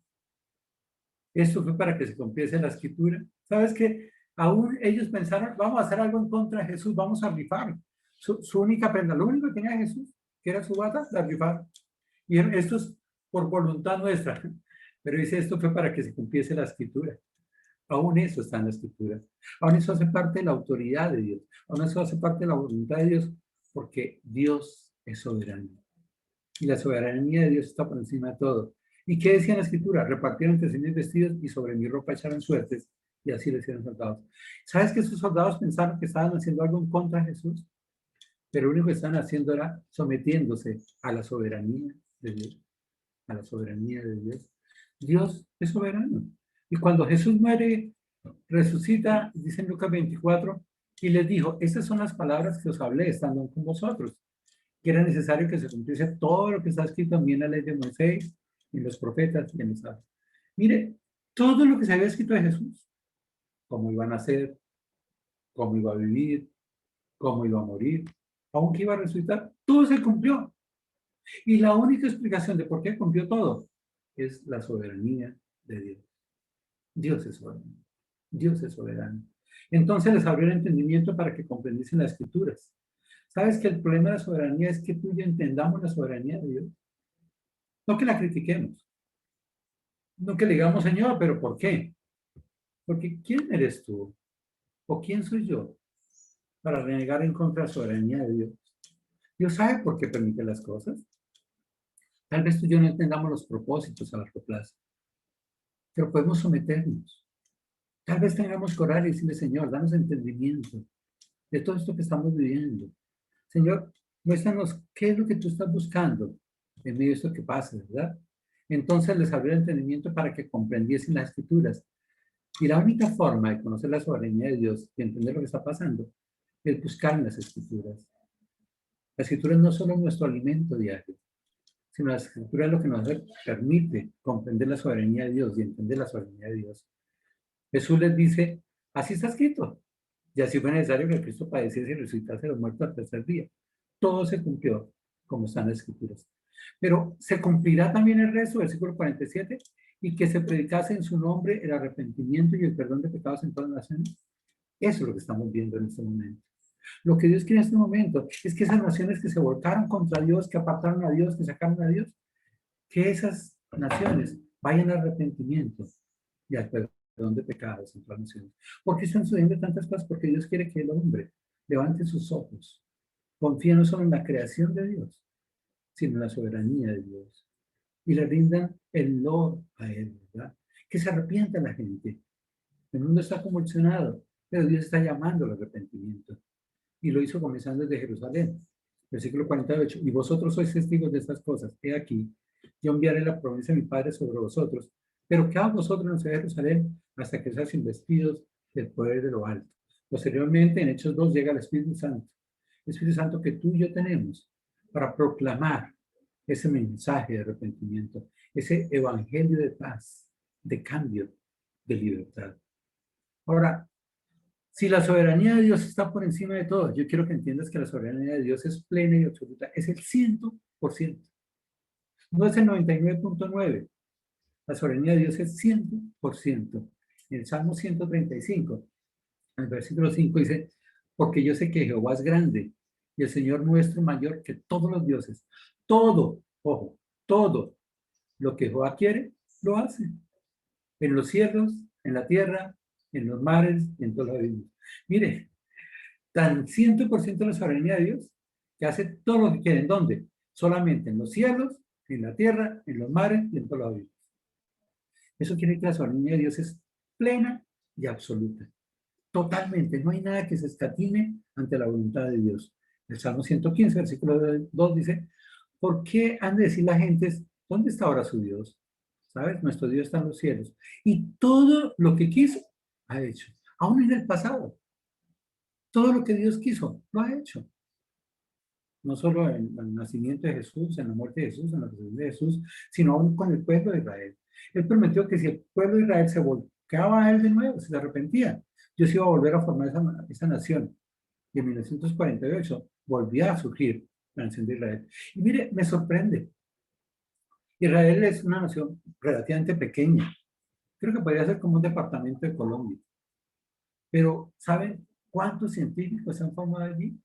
[SPEAKER 2] Esto fue para que se cumpliese la escritura. ¿Sabes qué? Aún ellos pensaron, vamos a hacer algo en contra de Jesús, vamos a rifar. Su única prenda, lo único que tenía Jesús, que era su bata, la rifaron. Y esto es por voluntad nuestra. Pero dice, esto fue para que se cumpliese la escritura. Aún eso está en la escritura. Aún eso hace parte de la autoridad de Dios. Aún eso hace parte de la voluntad de Dios, porque Dios es soberano. Y la soberanía de Dios está por encima de todo. ¿Y qué decía la escritura? Repartieron entre sí mis vestidos y sobre mi ropa echaron suertes. Y así le hicieron soldados. ¿Sabes que esos soldados pensaron que estaban haciendo algo en contra de Jesús? Pero lo único que estaban haciendo era sometiéndose a la soberanía de Dios. A la soberanía de Dios. Dios es soberano. Y cuando Jesús muere, resucita, dice en Lucas 24, y les dijo, estas son las palabras que os hablé estando con vosotros, que era necesario que se cumpliese todo lo que está escrito también en la ley de Moisés, en los profetas y en los salmos. Mire, todo lo que se había escrito de Jesús, cómo iba a nacer, cómo iba a vivir, cómo iba a morir, aunque iba a resucitar, todo se cumplió. Y la única explicación de por qué cumplió todo es la soberanía de Dios. Dios es soberano. Dios es soberano. Entonces les abrió el entendimiento para que comprendiesen las escrituras. ¿Sabes que el problema de la soberanía es que tú y yo entendamos la soberanía de Dios? No que la critiquemos. No que le digamos, Señor, pero ¿por qué? Porque ¿quién eres tú? ¿O quién soy yo para renegar en contra de la soberanía de Dios? Dios sabe por qué permite las cosas. Tal vez tú y yo no entendamos los propósitos a largo plazo, pero podemos someternos. Tal vez tengamos que orar y decirle, Señor, danos entendimiento de todo esto que estamos viviendo. Señor, muéstranos qué es lo que tú estás buscando en medio de esto que pasa, ¿verdad? Entonces les abrió el entendimiento para que comprendiesen las escrituras. Y la única forma de conocer la soberanía de Dios y entender lo que está pasando es buscar en las escrituras. Las escrituras no son nuestro alimento diario, sino la escritura es lo que nos permite comprender la soberanía de Dios y entender la soberanía de Dios. Jesús les dice, así está escrito, y así fue necesario que Cristo padeciese y resucitase de los muertos al tercer día. Todo se cumplió como están las escrituras. Pero se cumplirá también el resto, versículo 47, y que se predicase en su nombre el arrepentimiento y el perdón de pecados en todas las naciones. Eso es lo que estamos viendo en este momento. Lo que Dios quiere en este momento es que esas naciones que se volcaron contra Dios, que apartaron a Dios, que sacaron a Dios, que esas naciones vayan al arrepentimiento y al perdón de pecados en todas las naciones. ¿Por qué están sucediendo tantas cosas? Porque Dios quiere que el hombre levante sus ojos, confíe no solo en la creación de Dios, sino en la soberanía de Dios, y le rindan el loor a Él, ¿verdad? Que se arrepienta la gente. El mundo está convulsionado, pero Dios está llamando al arrepentimiento. Y lo hizo comenzando desde Jerusalén. Versículo 48. Y vosotros sois testigos de estas cosas. He aquí, yo enviaré la promesa de mi Padre sobre vosotros. Pero quedaos vosotros en la ciudad de Jerusalén hasta que seáis investidos del poder de lo alto. Posteriormente, en Hechos 2, llega el Espíritu Santo. El Espíritu Santo que tú y yo tenemos para proclamar ese mensaje de arrepentimiento, ese evangelio de paz, de cambio, de libertad. Ahora, si la soberanía de Dios está por encima de todo, yo quiero que entiendas que la soberanía de Dios es plena y absoluta, es el 100%. No es el 99.9%. La soberanía de Dios es 100%. En el Salmo 135, en el versículo 5 dice, porque yo sé que Jehová es grande y el Señor nuestro mayor que todos los dioses. Todo, ojo, todo lo que Jehová quiere, lo hace. En los cielos, en la tierra, en los mares y en todos los abismos. Mire, tan 100% la soberanía de Dios que hace todo lo que quiere. ¿En dónde? Solamente en los cielos, en la tierra, en los mares y en todos los abismos. Eso quiere decir que la soberanía de Dios es plena y absoluta. Totalmente. No hay nada que se escatime ante la voluntad de Dios. El Salmo 115, versículo 2 dice, ¿por qué han de decir la gente, ¿dónde está ahora su Dios? ¿sabes? Nuestro Dios está en los cielos. Y todo lo que quiso, ha hecho. Aún en el pasado. Todo lo que Dios quiso, lo ha hecho. No solo en el nacimiento de Jesús, en la muerte de Jesús, en la resurrección de Jesús, sino aún con el pueblo de Israel. Él prometió que si el pueblo de Israel se volcaba a él de nuevo, se arrepentía, Dios iba a volver a formar esa nación. Y en 1948 volvía a surgir la nación de Israel. Y mire, me sorprende. Israel es una nación relativamente pequeña. Creo que podría ser como un departamento de Colombia. Pero, ¿saben cuántos científicos se han formado allí?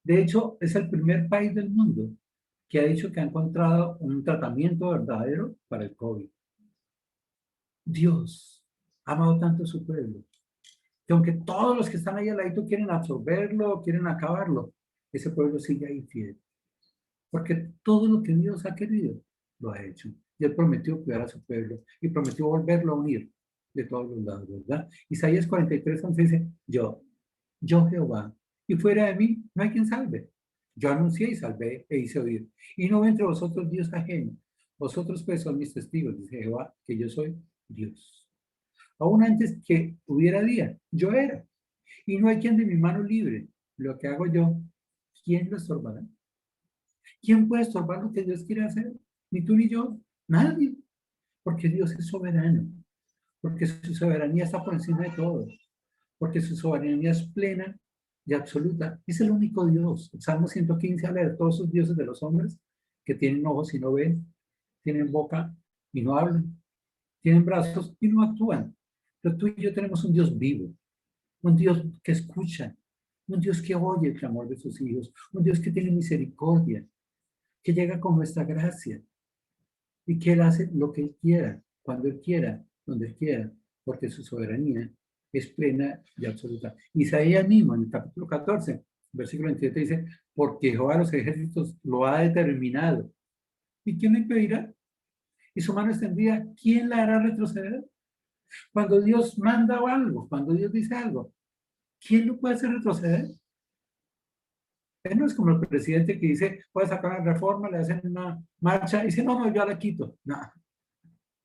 [SPEAKER 2] De hecho, es el primer país del mundo que ha dicho que ha encontrado un tratamiento verdadero para el COVID. Dios ha amado tanto a su pueblo, que aunque todos los que están ahí al ladito quieren absorberlo, quieren acabarlo, ese pueblo sigue ahí fiel. Porque todo lo que Dios ha querido, lo ha hecho. Y Él prometió cuidar a su pueblo y prometió volverlo a unir de todos los lados, ¿verdad? Isaías 43:11 dice, yo Jehová, y fuera de mí no hay quien salve. Yo anuncié y salvé e hice oír. Y no entre vosotros Dios ajeno. Vosotros pues son mis testigos, dice Jehová, que yo soy Dios. Aún antes que hubiera día, yo era. Y no hay quien de mi mano libre. Lo que hago yo, ¿quién lo estorbará? ¿Quién puede estorbar lo que Dios quiere hacer? Ni tú ni yo, nadie. Porque Dios es soberano. Porque su soberanía está por encima de todo. Porque su soberanía es plena y absoluta. Es el único Dios. El Salmo 115 habla de todos esos dioses de los hombres que tienen ojos y no ven, tienen boca y no hablan, tienen brazos y no actúan. Pero tú y yo tenemos un Dios vivo, un Dios que escucha, un Dios que oye el clamor de sus hijos, un Dios que tiene misericordia, que llega con nuestra gracia y que Él hace lo que Él quiera, cuando Él quiera, donde Él quiera, porque su soberanía es plena y absoluta. Isaías mismo, en el capítulo 14, versículo 27, dice, porque Jehová de los ejércitos lo ha determinado. ¿Y quién lo impedirá? Y su mano extendida, ¿quién la hará retroceder? Cuando Dios manda algo, cuando Dios dice algo, ¿quién lo puede hacer retroceder? Él no es como el presidente que dice, voy a sacar la reforma, le hacen una marcha y dice, no, yo la quito. No,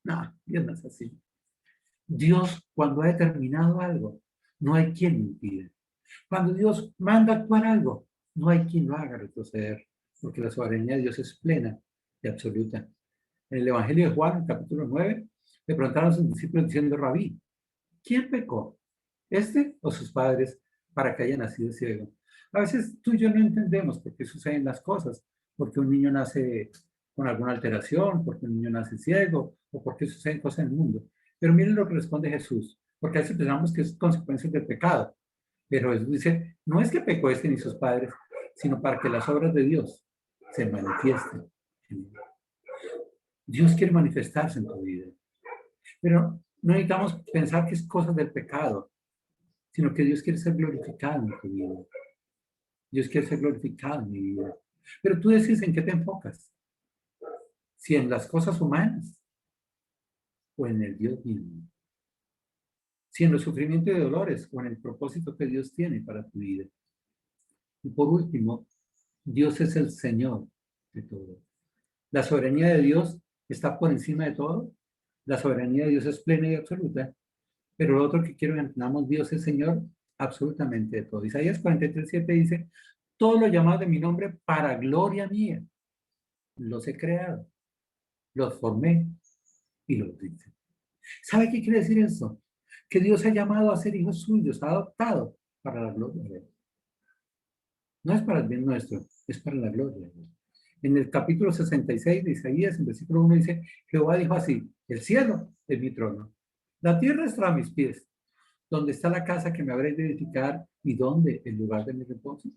[SPEAKER 2] no, Dios no es así. Dios, cuando ha determinado algo, no hay quien lo impide. Cuando Dios manda actuar algo, no hay quien lo haga retroceder, porque la soberanía de Dios es plena y absoluta. En el Evangelio de Juan, capítulo 9, le preguntaron a sus discípulos diciendo, Rabí, ¿quién pecó? ¿Este o sus padres para que haya nacido ciego? A veces tú y yo no entendemos por qué suceden las cosas, porque un niño nace con alguna alteración, porque un niño nace ciego, o porque suceden cosas en el mundo. Pero miren lo que responde Jesús, porque a veces pensamos que es consecuencia del pecado. Pero Jesús dice, no es que pecó este ni sus padres, sino para que las obras de Dios se manifiesten. Dios quiere manifestarse en tu vida. Pero no necesitamos pensar que es cosa del pecado, sino que Dios quiere ser glorificado en tu vida. Dios quiere ser glorificado en mi vida. Pero tú decides en qué te enfocas. Si en las cosas humanas o en el Dios mismo. Si en los sufrimientos y dolores o en el propósito que Dios tiene para tu vida. Y por último, Dios es el Señor de todo. La soberanía de Dios está por encima de todo. La soberanía de Dios es plena y absoluta. Pero lo otro que quiero que entendamos, Dios es Señor absolutamente de todo. Isaías 43:7 dice, todo lo llamado de mi nombre para gloria mía. Los he creado, los formé y los hice. ¿Sabe qué quiere decir eso? Que Dios ha llamado a ser hijos suyos, ha adoptado para la gloria de Él. No es para el bien nuestro, es para la gloria de Dios. En el capítulo 66 de Isaías, en versículo 1 dice, Jehová dijo así, el cielo es mi trono, la tierra está a mis pies. ¿Dónde está la casa que me habréis de edificar y dónde el lugar de mi reposo? O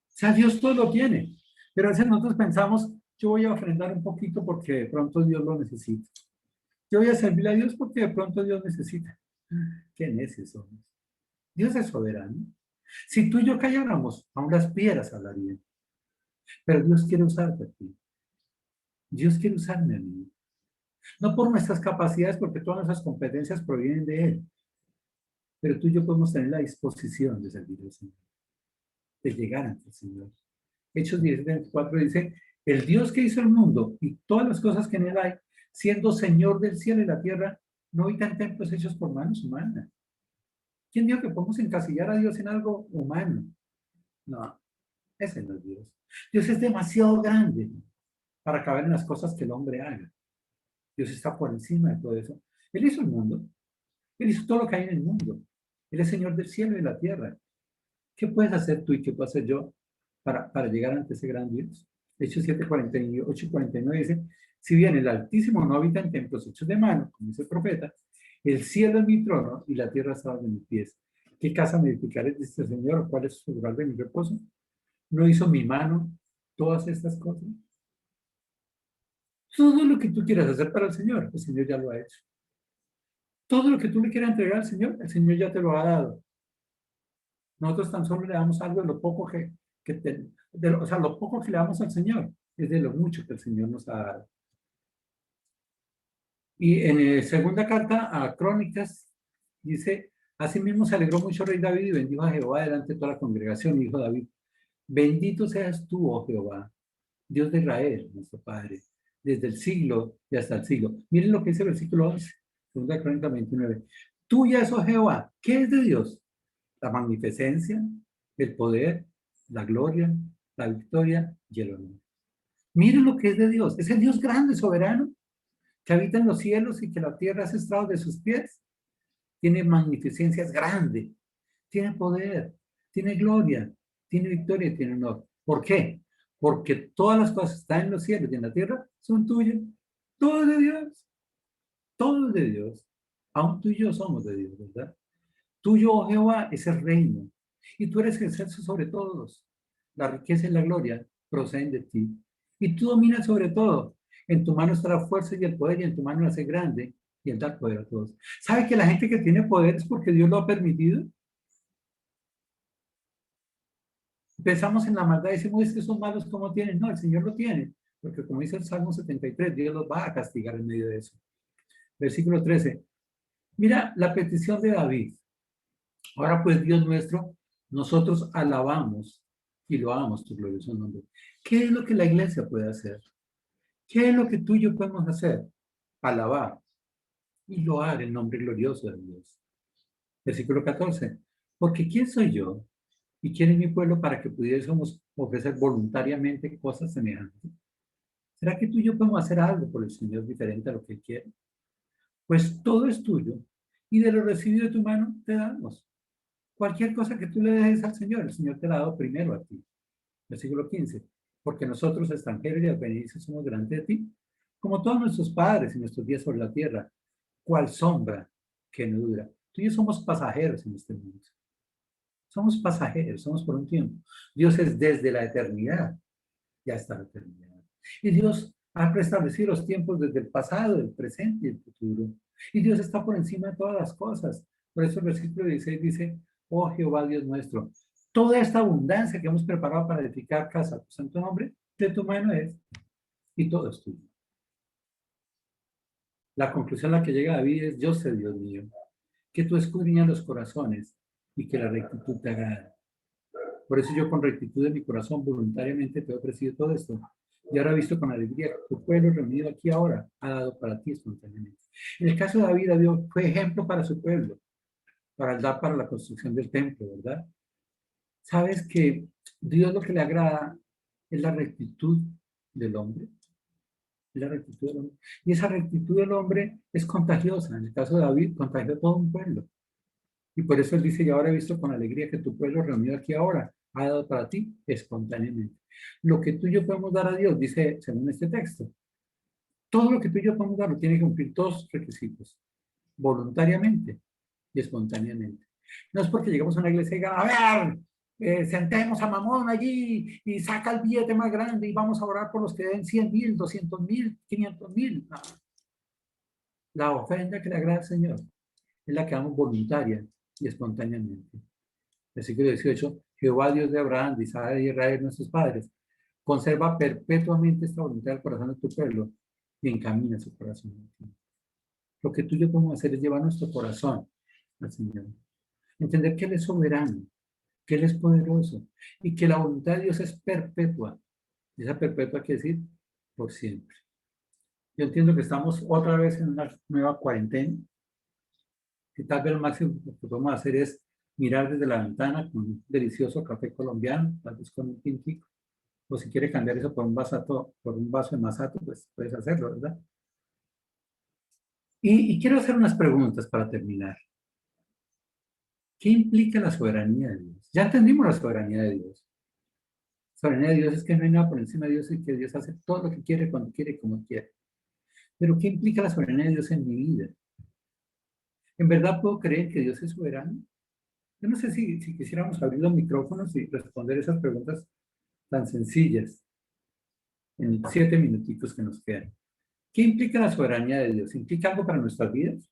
[SPEAKER 2] sea, Dios todo lo tiene. Pero a veces nosotros pensamos, yo voy a ofrendar un poquito porque de pronto Dios lo necesita. Yo voy a servirle a Dios porque de pronto Dios necesita. Qué necios somos. Dios es soberano. Si tú y yo calláramos, aún las piedras hablarían. Pero Dios quiere usarte a ti. Dios quiere usarme a mí. No por nuestras capacidades, porque todas nuestras competencias provienen de Él. Pero tú y yo podemos tener la disposición de servir al Señor, de llegar ante el Señor. Hechos 10:24 dice, el Dios que hizo el mundo y todas las cosas que en él hay, siendo Señor del cielo y la tierra, no habita en templos hechos por manos humanas. ¿Quién dijo que podemos encasillar a Dios en algo humano? No, ese no es Dios. Dios es demasiado grande para caber en las cosas que el hombre haga. Dios está por encima de todo eso. Él hizo el mundo. Él hizo todo lo que hay en el mundo. Él es Señor del cielo y de la tierra. ¿Qué puedes hacer tú y qué puedo hacer yo para llegar ante ese gran Dios? Hechos 7:48 y 49 dice, si bien el Altísimo no habita en templos hechos de mano, como dice el profeta, el cielo es mi trono y la tierra está de mis pies. ¿Qué casa me edificaré? Dice el Señor, ¿cuál es su lugar de mi reposo? ¿No hizo mi mano todas estas cosas? Todo lo que tú quieras hacer para el Señor ya lo ha hecho. Todo lo que tú le quieras entregar al Señor, el Señor ya te lo ha dado. Nosotros tan solo le damos algo de lo poco o sea, lo poco que le damos al Señor es de lo mucho que el Señor nos ha dado. Y en la segunda carta a Crónicas dice, asimismo se alegró mucho el rey David y bendijo a Jehová delante de toda la congregación y dijo David, bendito seas tú, oh Jehová, Dios de Israel, nuestro Padre, desde el siglo y hasta el siglo. Miren lo que dice el versículo 11, segunda Crónica 29. Tuya es, oh Jehová, ¿qué es de Dios? La magnificencia, el poder, la gloria, la victoria y el honor. Miren lo que es de Dios. Es el Dios grande, soberano, que habita en los cielos y que la tierra es estrado de sus pies. Tiene magnificencia, es grande. Tiene poder, tiene gloria, tiene victoria y tiene honor. ¿Por qué? Porque todas las cosas que están en los cielos y en la tierra son tuyas. Todo es de Dios. Todo es de Dios. Aún tú y yo somos de Dios, ¿verdad? Tuyo, oh Jehová, es el reino, y tú eres excelso sobre todos. La riqueza y la gloria proceden de ti, y tú dominas sobre todo. En tu mano está la fuerza y el poder, y en tu mano hace grande y el dar poder a todos. ¿Sabe que la gente que tiene poder es porque Dios lo ha permitido? Pensamos en la maldad y decimos, es que son malos, ¿cómo tienen? No, el Señor lo tiene, porque como dice el Salmo 73, Dios los va a castigar en medio de eso. Versículo 13. Mira la petición de David. Ahora pues, Dios nuestro, nosotros alabamos y loamos tu glorioso nombre. ¿Qué es lo que la iglesia puede hacer? ¿Qué es lo que tú y yo podemos hacer? Alabar y loar el nombre glorioso de Dios. Versículo 14. Porque ¿quién soy yo y quién es mi pueblo para que pudiésemos ofrecer voluntariamente cosas semejantes? ¿Será que tú y yo podemos hacer algo por el Señor diferente a lo que Él quiere? Pues todo es tuyo y de lo recibido de tu mano te damos. Cualquier cosa que tú le des al Señor, el Señor te la ha dado primero a ti. Versículo 15. Porque nosotros, extranjeros y advenedizos, somos delante de ti, como todos nuestros padres y nuestros días sobre la tierra, cual sombra que no dura. Tú y yo somos pasajeros en este mundo. Somos pasajeros, somos por un tiempo. Dios es desde la eternidad y hasta la eternidad. Y Dios ha preestablecido los tiempos desde el pasado, el presente y el futuro. Y Dios está por encima de todas las cosas. Por eso el versículo 16 dice, oh Jehová Dios nuestro, toda esta abundancia que hemos preparado para edificar casa a tu santo nombre, de tu mano es, y todo es tuyo. La conclusión a la que llega David es, yo sé, Dios mío, que tú escudriñas los corazones y que la rectitud te agrada. Por eso yo con rectitud de mi corazón voluntariamente te he ofrecido todo esto. Y ahora he visto con alegría que tu pueblo reunido aquí ahora ha dado para ti espontáneamente. En el caso de David, Dios fue ejemplo para su pueblo, para dar para la construcción del templo, ¿verdad? Sabes que Dios lo que le agrada es la rectitud del hombre. Es la rectitud del hombre. Y esa rectitud del hombre es contagiosa. En el caso de David, contagió a todo un pueblo. Y por eso él dice, y ahora he visto con alegría que tu pueblo reunido aquí ahora ha dado para ti espontáneamente. Lo que tú y yo podemos dar a Dios, dice según este texto, todo lo que tú y yo podemos dar tiene que cumplir dos requisitos, voluntariamente y espontáneamente. No es porque llegamos a una iglesia y digan, a ver, sentemos a Mamón allí y saca el billete más grande y vamos a orar por los que den 100,000, 200,000, 500,000. No. La ofrenda que le agrada al Señor es la que damos voluntaria y espontáneamente. Versículo 18, Jehová Dios de Abraham, de Isaac y de Israel, nuestros padres, conserva perpetuamente esta voluntad del corazón de tu pueblo y encamina su corazón. Lo que tú y yo podemos hacer es llevar nuestro corazón al Señor. Entender que Él es soberano, que Él es poderoso y que la voluntad de Dios es perpetua. Y esa perpetua quiere decir por siempre. Yo entiendo que estamos otra vez en una nueva cuarentena, que tal vez lo máximo que podemos hacer es mirar desde la ventana con un delicioso café colombiano, tal vez con un tintico, o si quiere cambiar eso por un vaso de masato, pues puedes hacerlo, ¿verdad? Y quiero hacer unas preguntas para terminar. ¿Qué implica la soberanía de Dios? Ya entendimos la soberanía de Dios. La soberanía de Dios es que no hay nada por encima de Dios y que Dios hace todo lo que quiere, cuando quiere y como quiere. Pero ¿qué implica la soberanía de Dios en mi vida? ¿En verdad puedo creer que Dios es soberano? Yo no sé si quisiéramos abrir los micrófonos y responder esas preguntas tan sencillas en 7 minutitos que nos quedan. ¿Qué implica la soberanía de Dios? ¿Implica algo para nuestras vidas?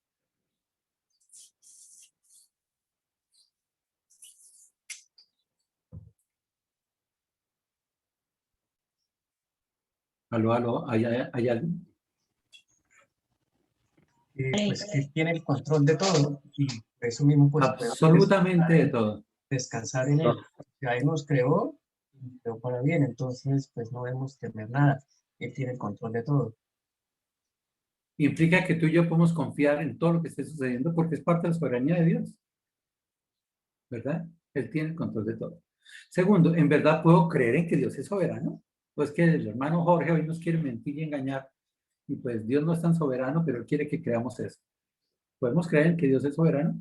[SPEAKER 2] Aló, ¿hay alguien?
[SPEAKER 4] Pues Él tiene el control de todo y por eso mismo pues podemos
[SPEAKER 2] Absolutamente de todo.
[SPEAKER 4] descansar en Él. Ya Él nos creó para bien, entonces pues no debemos temer nada. Él tiene el control de todo.
[SPEAKER 2] Implica que tú y yo podemos confiar en todo lo que esté sucediendo porque es parte de la soberanía de Dios. ¿Verdad? Él tiene el control de todo. Segundo, ¿en verdad puedo creer en que Dios es soberano? Pues que el hermano Jorge hoy nos quiere mentir y engañar. Y pues Dios no es tan soberano, pero Él quiere que creamos eso. ¿Podemos creer en que Dios es soberano?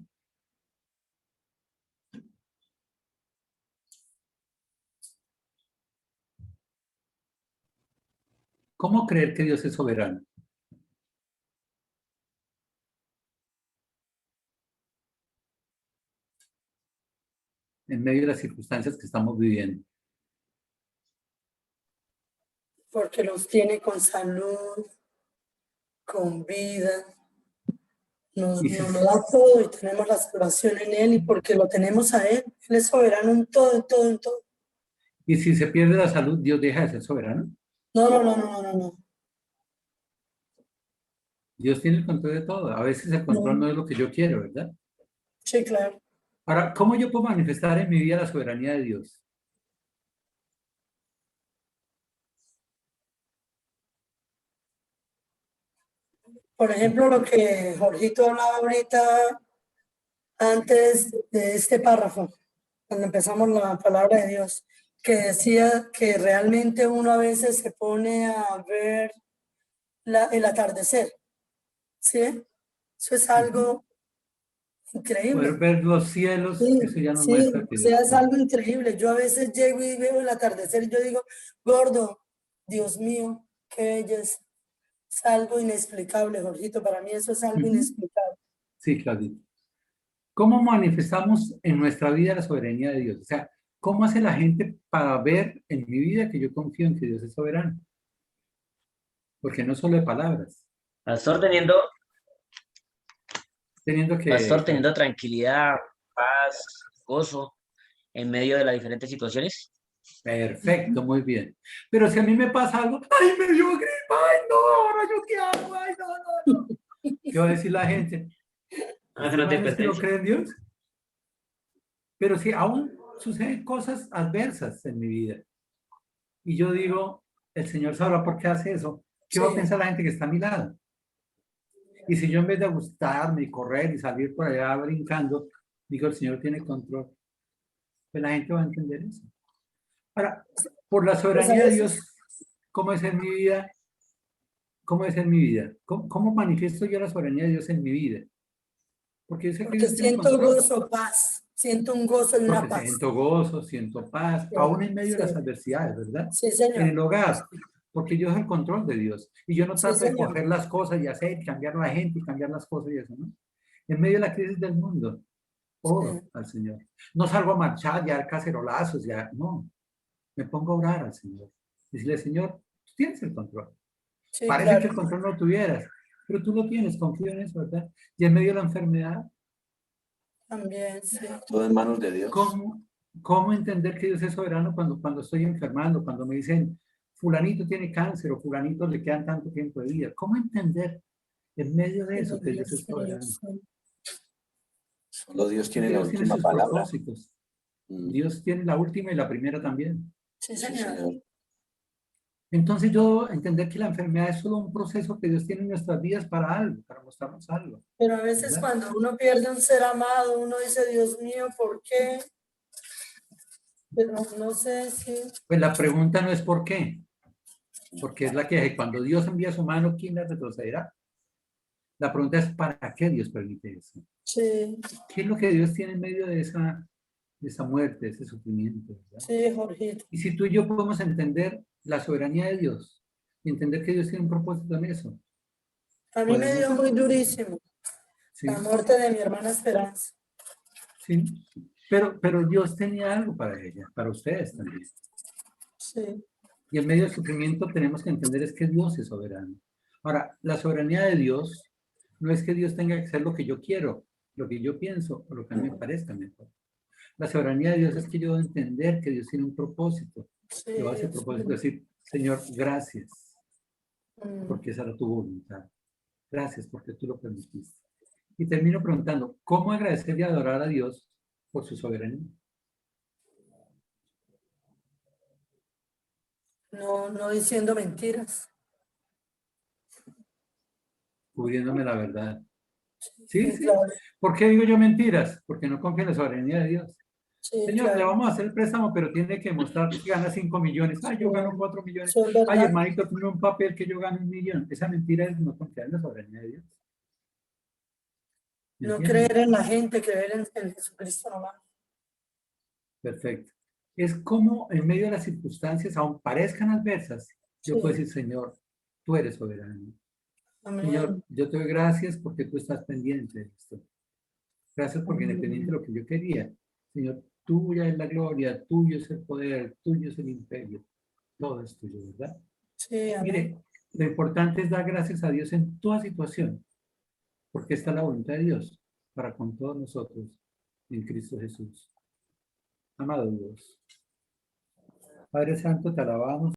[SPEAKER 2] ¿Cómo creer que Dios es soberano? En medio de las circunstancias que estamos viviendo.
[SPEAKER 5] Porque los tiene con salud, con vida, nos lo da todo y tenemos la salvación en Él y porque lo tenemos a Él, Él es soberano en todo, en todo, en todo.
[SPEAKER 2] ¿Y si se pierde la salud, Dios deja de ser soberano?
[SPEAKER 5] No.
[SPEAKER 2] Dios tiene el control de todo. A veces el control no es lo que yo quiero, ¿verdad?
[SPEAKER 5] Sí, claro.
[SPEAKER 2] Ahora, ¿cómo yo puedo manifestar en mi vida la soberanía de Dios?
[SPEAKER 5] Por ejemplo, lo que Jorgito hablaba ahorita antes de este párrafo, cuando empezamos la palabra de Dios, que decía que realmente uno a veces se pone a ver el atardecer, ¿sí? Eso es algo increíble.
[SPEAKER 2] Poder ver los cielos,
[SPEAKER 5] Sí,
[SPEAKER 2] eso ya nos
[SPEAKER 5] sí,
[SPEAKER 2] muestra que
[SPEAKER 5] o sea,
[SPEAKER 2] Dios
[SPEAKER 5] es algo increíble. Yo a veces llego y veo el atardecer y yo digo, gordo, Dios mío, qué belleza. Es algo inexplicable, Jorgito. Para mí eso es algo inexplicable.
[SPEAKER 2] Sí, Claudito. ¿Cómo manifestamos en nuestra vida la soberanía de Dios? O sea, ¿cómo hace la gente para ver en mi vida que yo confío en que Dios es soberano? Porque no solo de palabras.
[SPEAKER 6] Pastor,
[SPEAKER 2] Teniendo que...
[SPEAKER 6] teniendo tranquilidad, paz, gozo en medio de las diferentes situaciones.
[SPEAKER 2] Perfecto, muy bien. Pero si a mí me pasa algo, ¡ay, me dio gripa! ¡Ay, no! ¿Ahora yo qué hago? ¡Ay, no! ¿Qué va a decir la gente?
[SPEAKER 6] Que no te
[SPEAKER 2] ¿Es que no
[SPEAKER 6] pertenece.
[SPEAKER 2] cree en Dios? Pero si aún suceden cosas adversas en mi vida y yo digo, el Señor sabrá por qué hace eso, ¿qué va a pensar la gente que está a mi lado? Y si yo en vez de gustarme y correr y salir por allá brincando, digo, el Señor tiene control, pues la gente va a entender eso. Ahora, por la soberanía de Dios, ¿cómo es en mi vida? ¿Cómo es en mi vida? ¿Cómo manifiesto yo la soberanía de Dios en mi vida? Porque yo sé que
[SPEAKER 5] Porque
[SPEAKER 2] Dios tiene
[SPEAKER 5] siento
[SPEAKER 2] control.
[SPEAKER 5] gozo, paz. Siento un gozo y una
[SPEAKER 2] Porque
[SPEAKER 5] paz.
[SPEAKER 2] siento gozo, siento paz, aún en medio de las adversidades, ¿verdad?
[SPEAKER 5] Sí, señor.
[SPEAKER 2] En el hogar, porque yo soy el control de Dios. Y yo no trato de
[SPEAKER 5] señor.
[SPEAKER 2] coger las cosas y hacer, cambiar a la gente y cambiar las cosas y eso, ¿no? En medio de la crisis del mundo, oro al Señor. No salgo a marchar y a dar cacerolazos, ya, no. Me pongo a orar al Señor. Decirle, Señor, tú tienes el control.
[SPEAKER 5] Sí,
[SPEAKER 2] Parece
[SPEAKER 5] claro.
[SPEAKER 2] que el control no lo tuvieras, pero tú lo tienes, confío en eso, ¿verdad? Y en medio de la enfermedad,
[SPEAKER 5] También, sí.
[SPEAKER 7] Todo en manos de Dios.
[SPEAKER 2] ¿Cómo entender que Dios es soberano cuando estoy enfermando, cuando me dicen, fulanito tiene cáncer o fulanito le quedan tanto tiempo de vida? ¿Cómo entender en medio de eso que Dios es soberano?
[SPEAKER 7] Solo Dios tiene
[SPEAKER 2] Porque
[SPEAKER 7] la
[SPEAKER 2] Dios tiene
[SPEAKER 7] última
[SPEAKER 2] sus
[SPEAKER 7] palabra.
[SPEAKER 2] propósitos. Dios tiene la última y la primera también.
[SPEAKER 5] Sí,
[SPEAKER 7] Sí,
[SPEAKER 5] señor.
[SPEAKER 7] Señor.
[SPEAKER 2] Entonces yo entender que la enfermedad es solo un proceso que Dios tiene en nuestras vidas para algo, para mostrarnos algo.
[SPEAKER 5] Pero a veces
[SPEAKER 2] ¿Verdad?
[SPEAKER 5] cuando uno pierde un ser amado, uno dice, Dios mío, ¿por qué? Pero no sé si...
[SPEAKER 2] Pues la pregunta no es por qué, porque es la que hay. Cuando Dios envía su mano, ¿quién la retrocederá? La pregunta es ¿para qué Dios permite eso?
[SPEAKER 5] Sí,
[SPEAKER 2] ¿Qué es lo que Dios tiene en medio de esa muerte, de ese sufrimiento? ¿Verdad?
[SPEAKER 5] sí, Jorgito.
[SPEAKER 2] Y si tú y yo podemos entender la soberanía de Dios y entender que Dios tiene un propósito en eso,
[SPEAKER 5] A mí me
[SPEAKER 2] podemos,
[SPEAKER 5] dio muy durísimo
[SPEAKER 2] sí,
[SPEAKER 5] la muerte de mi hermana Esperanza.
[SPEAKER 2] sí, pero Dios tenía algo para ella, para ustedes también.
[SPEAKER 5] Sí,
[SPEAKER 2] Y en medio del sufrimiento tenemos que entender es que Dios es soberano. Ahora, la soberanía de Dios no es que Dios tenga que hacer lo que yo quiero, lo que yo pienso o lo que a mí me parezca mejor. La soberanía de Dios es que yo debo entender que Dios tiene un propósito.
[SPEAKER 5] sí,
[SPEAKER 2] Yo hace
[SPEAKER 5] Dios
[SPEAKER 2] propósito
[SPEAKER 5] mío.
[SPEAKER 2] decir, Señor, gracias,
[SPEAKER 5] Mm.
[SPEAKER 2] porque esa era tu voluntad. Gracias, porque tú lo permitiste. Y termino preguntando, ¿cómo agradecer y adorar a Dios por su soberanía?
[SPEAKER 5] No, no diciendo mentiras.
[SPEAKER 2] Cubriéndome la verdad. Sí,
[SPEAKER 5] Sí,
[SPEAKER 2] sí.
[SPEAKER 5] claro.
[SPEAKER 2] ¿Por qué digo yo mentiras? Porque no confío en la soberanía de Dios.
[SPEAKER 5] Sí,
[SPEAKER 2] Señor, le
[SPEAKER 5] claro.
[SPEAKER 2] vamos a hacer el préstamo, pero tiene que mostrar que gana 5 millones. Ay, yo gano 4 millones.
[SPEAKER 5] Eso es
[SPEAKER 2] Ay,
[SPEAKER 5] verdad.
[SPEAKER 2] hermanito, tiene un papel que yo gano 1 millón. Esa mentira es no confiar en la soberanía de Dios. ¿Me
[SPEAKER 5] No
[SPEAKER 2] entienden?
[SPEAKER 5] creer en la gente, creer en Jesucristo nomás.
[SPEAKER 2] Perfecto. Es como en medio de las circunstancias, aun parezcan adversas, yo
[SPEAKER 5] Sí.
[SPEAKER 2] puedo decir, Señor, tú eres soberano. Señor,
[SPEAKER 5] Amén.
[SPEAKER 2] yo te doy gracias porque tú estás pendiente de esto. Gracias porque independiente de lo que yo quería, Señor, tuya es la gloria, tuyo es el poder, tuyo es el imperio. Todo es tuyo, ¿verdad?
[SPEAKER 5] Sí, amén.
[SPEAKER 2] Mire, lo importante es dar gracias a Dios en toda situación, porque esta es la voluntad de Dios para con todos nosotros en Cristo Jesús. Amado Dios, Padre Santo, te alabamos.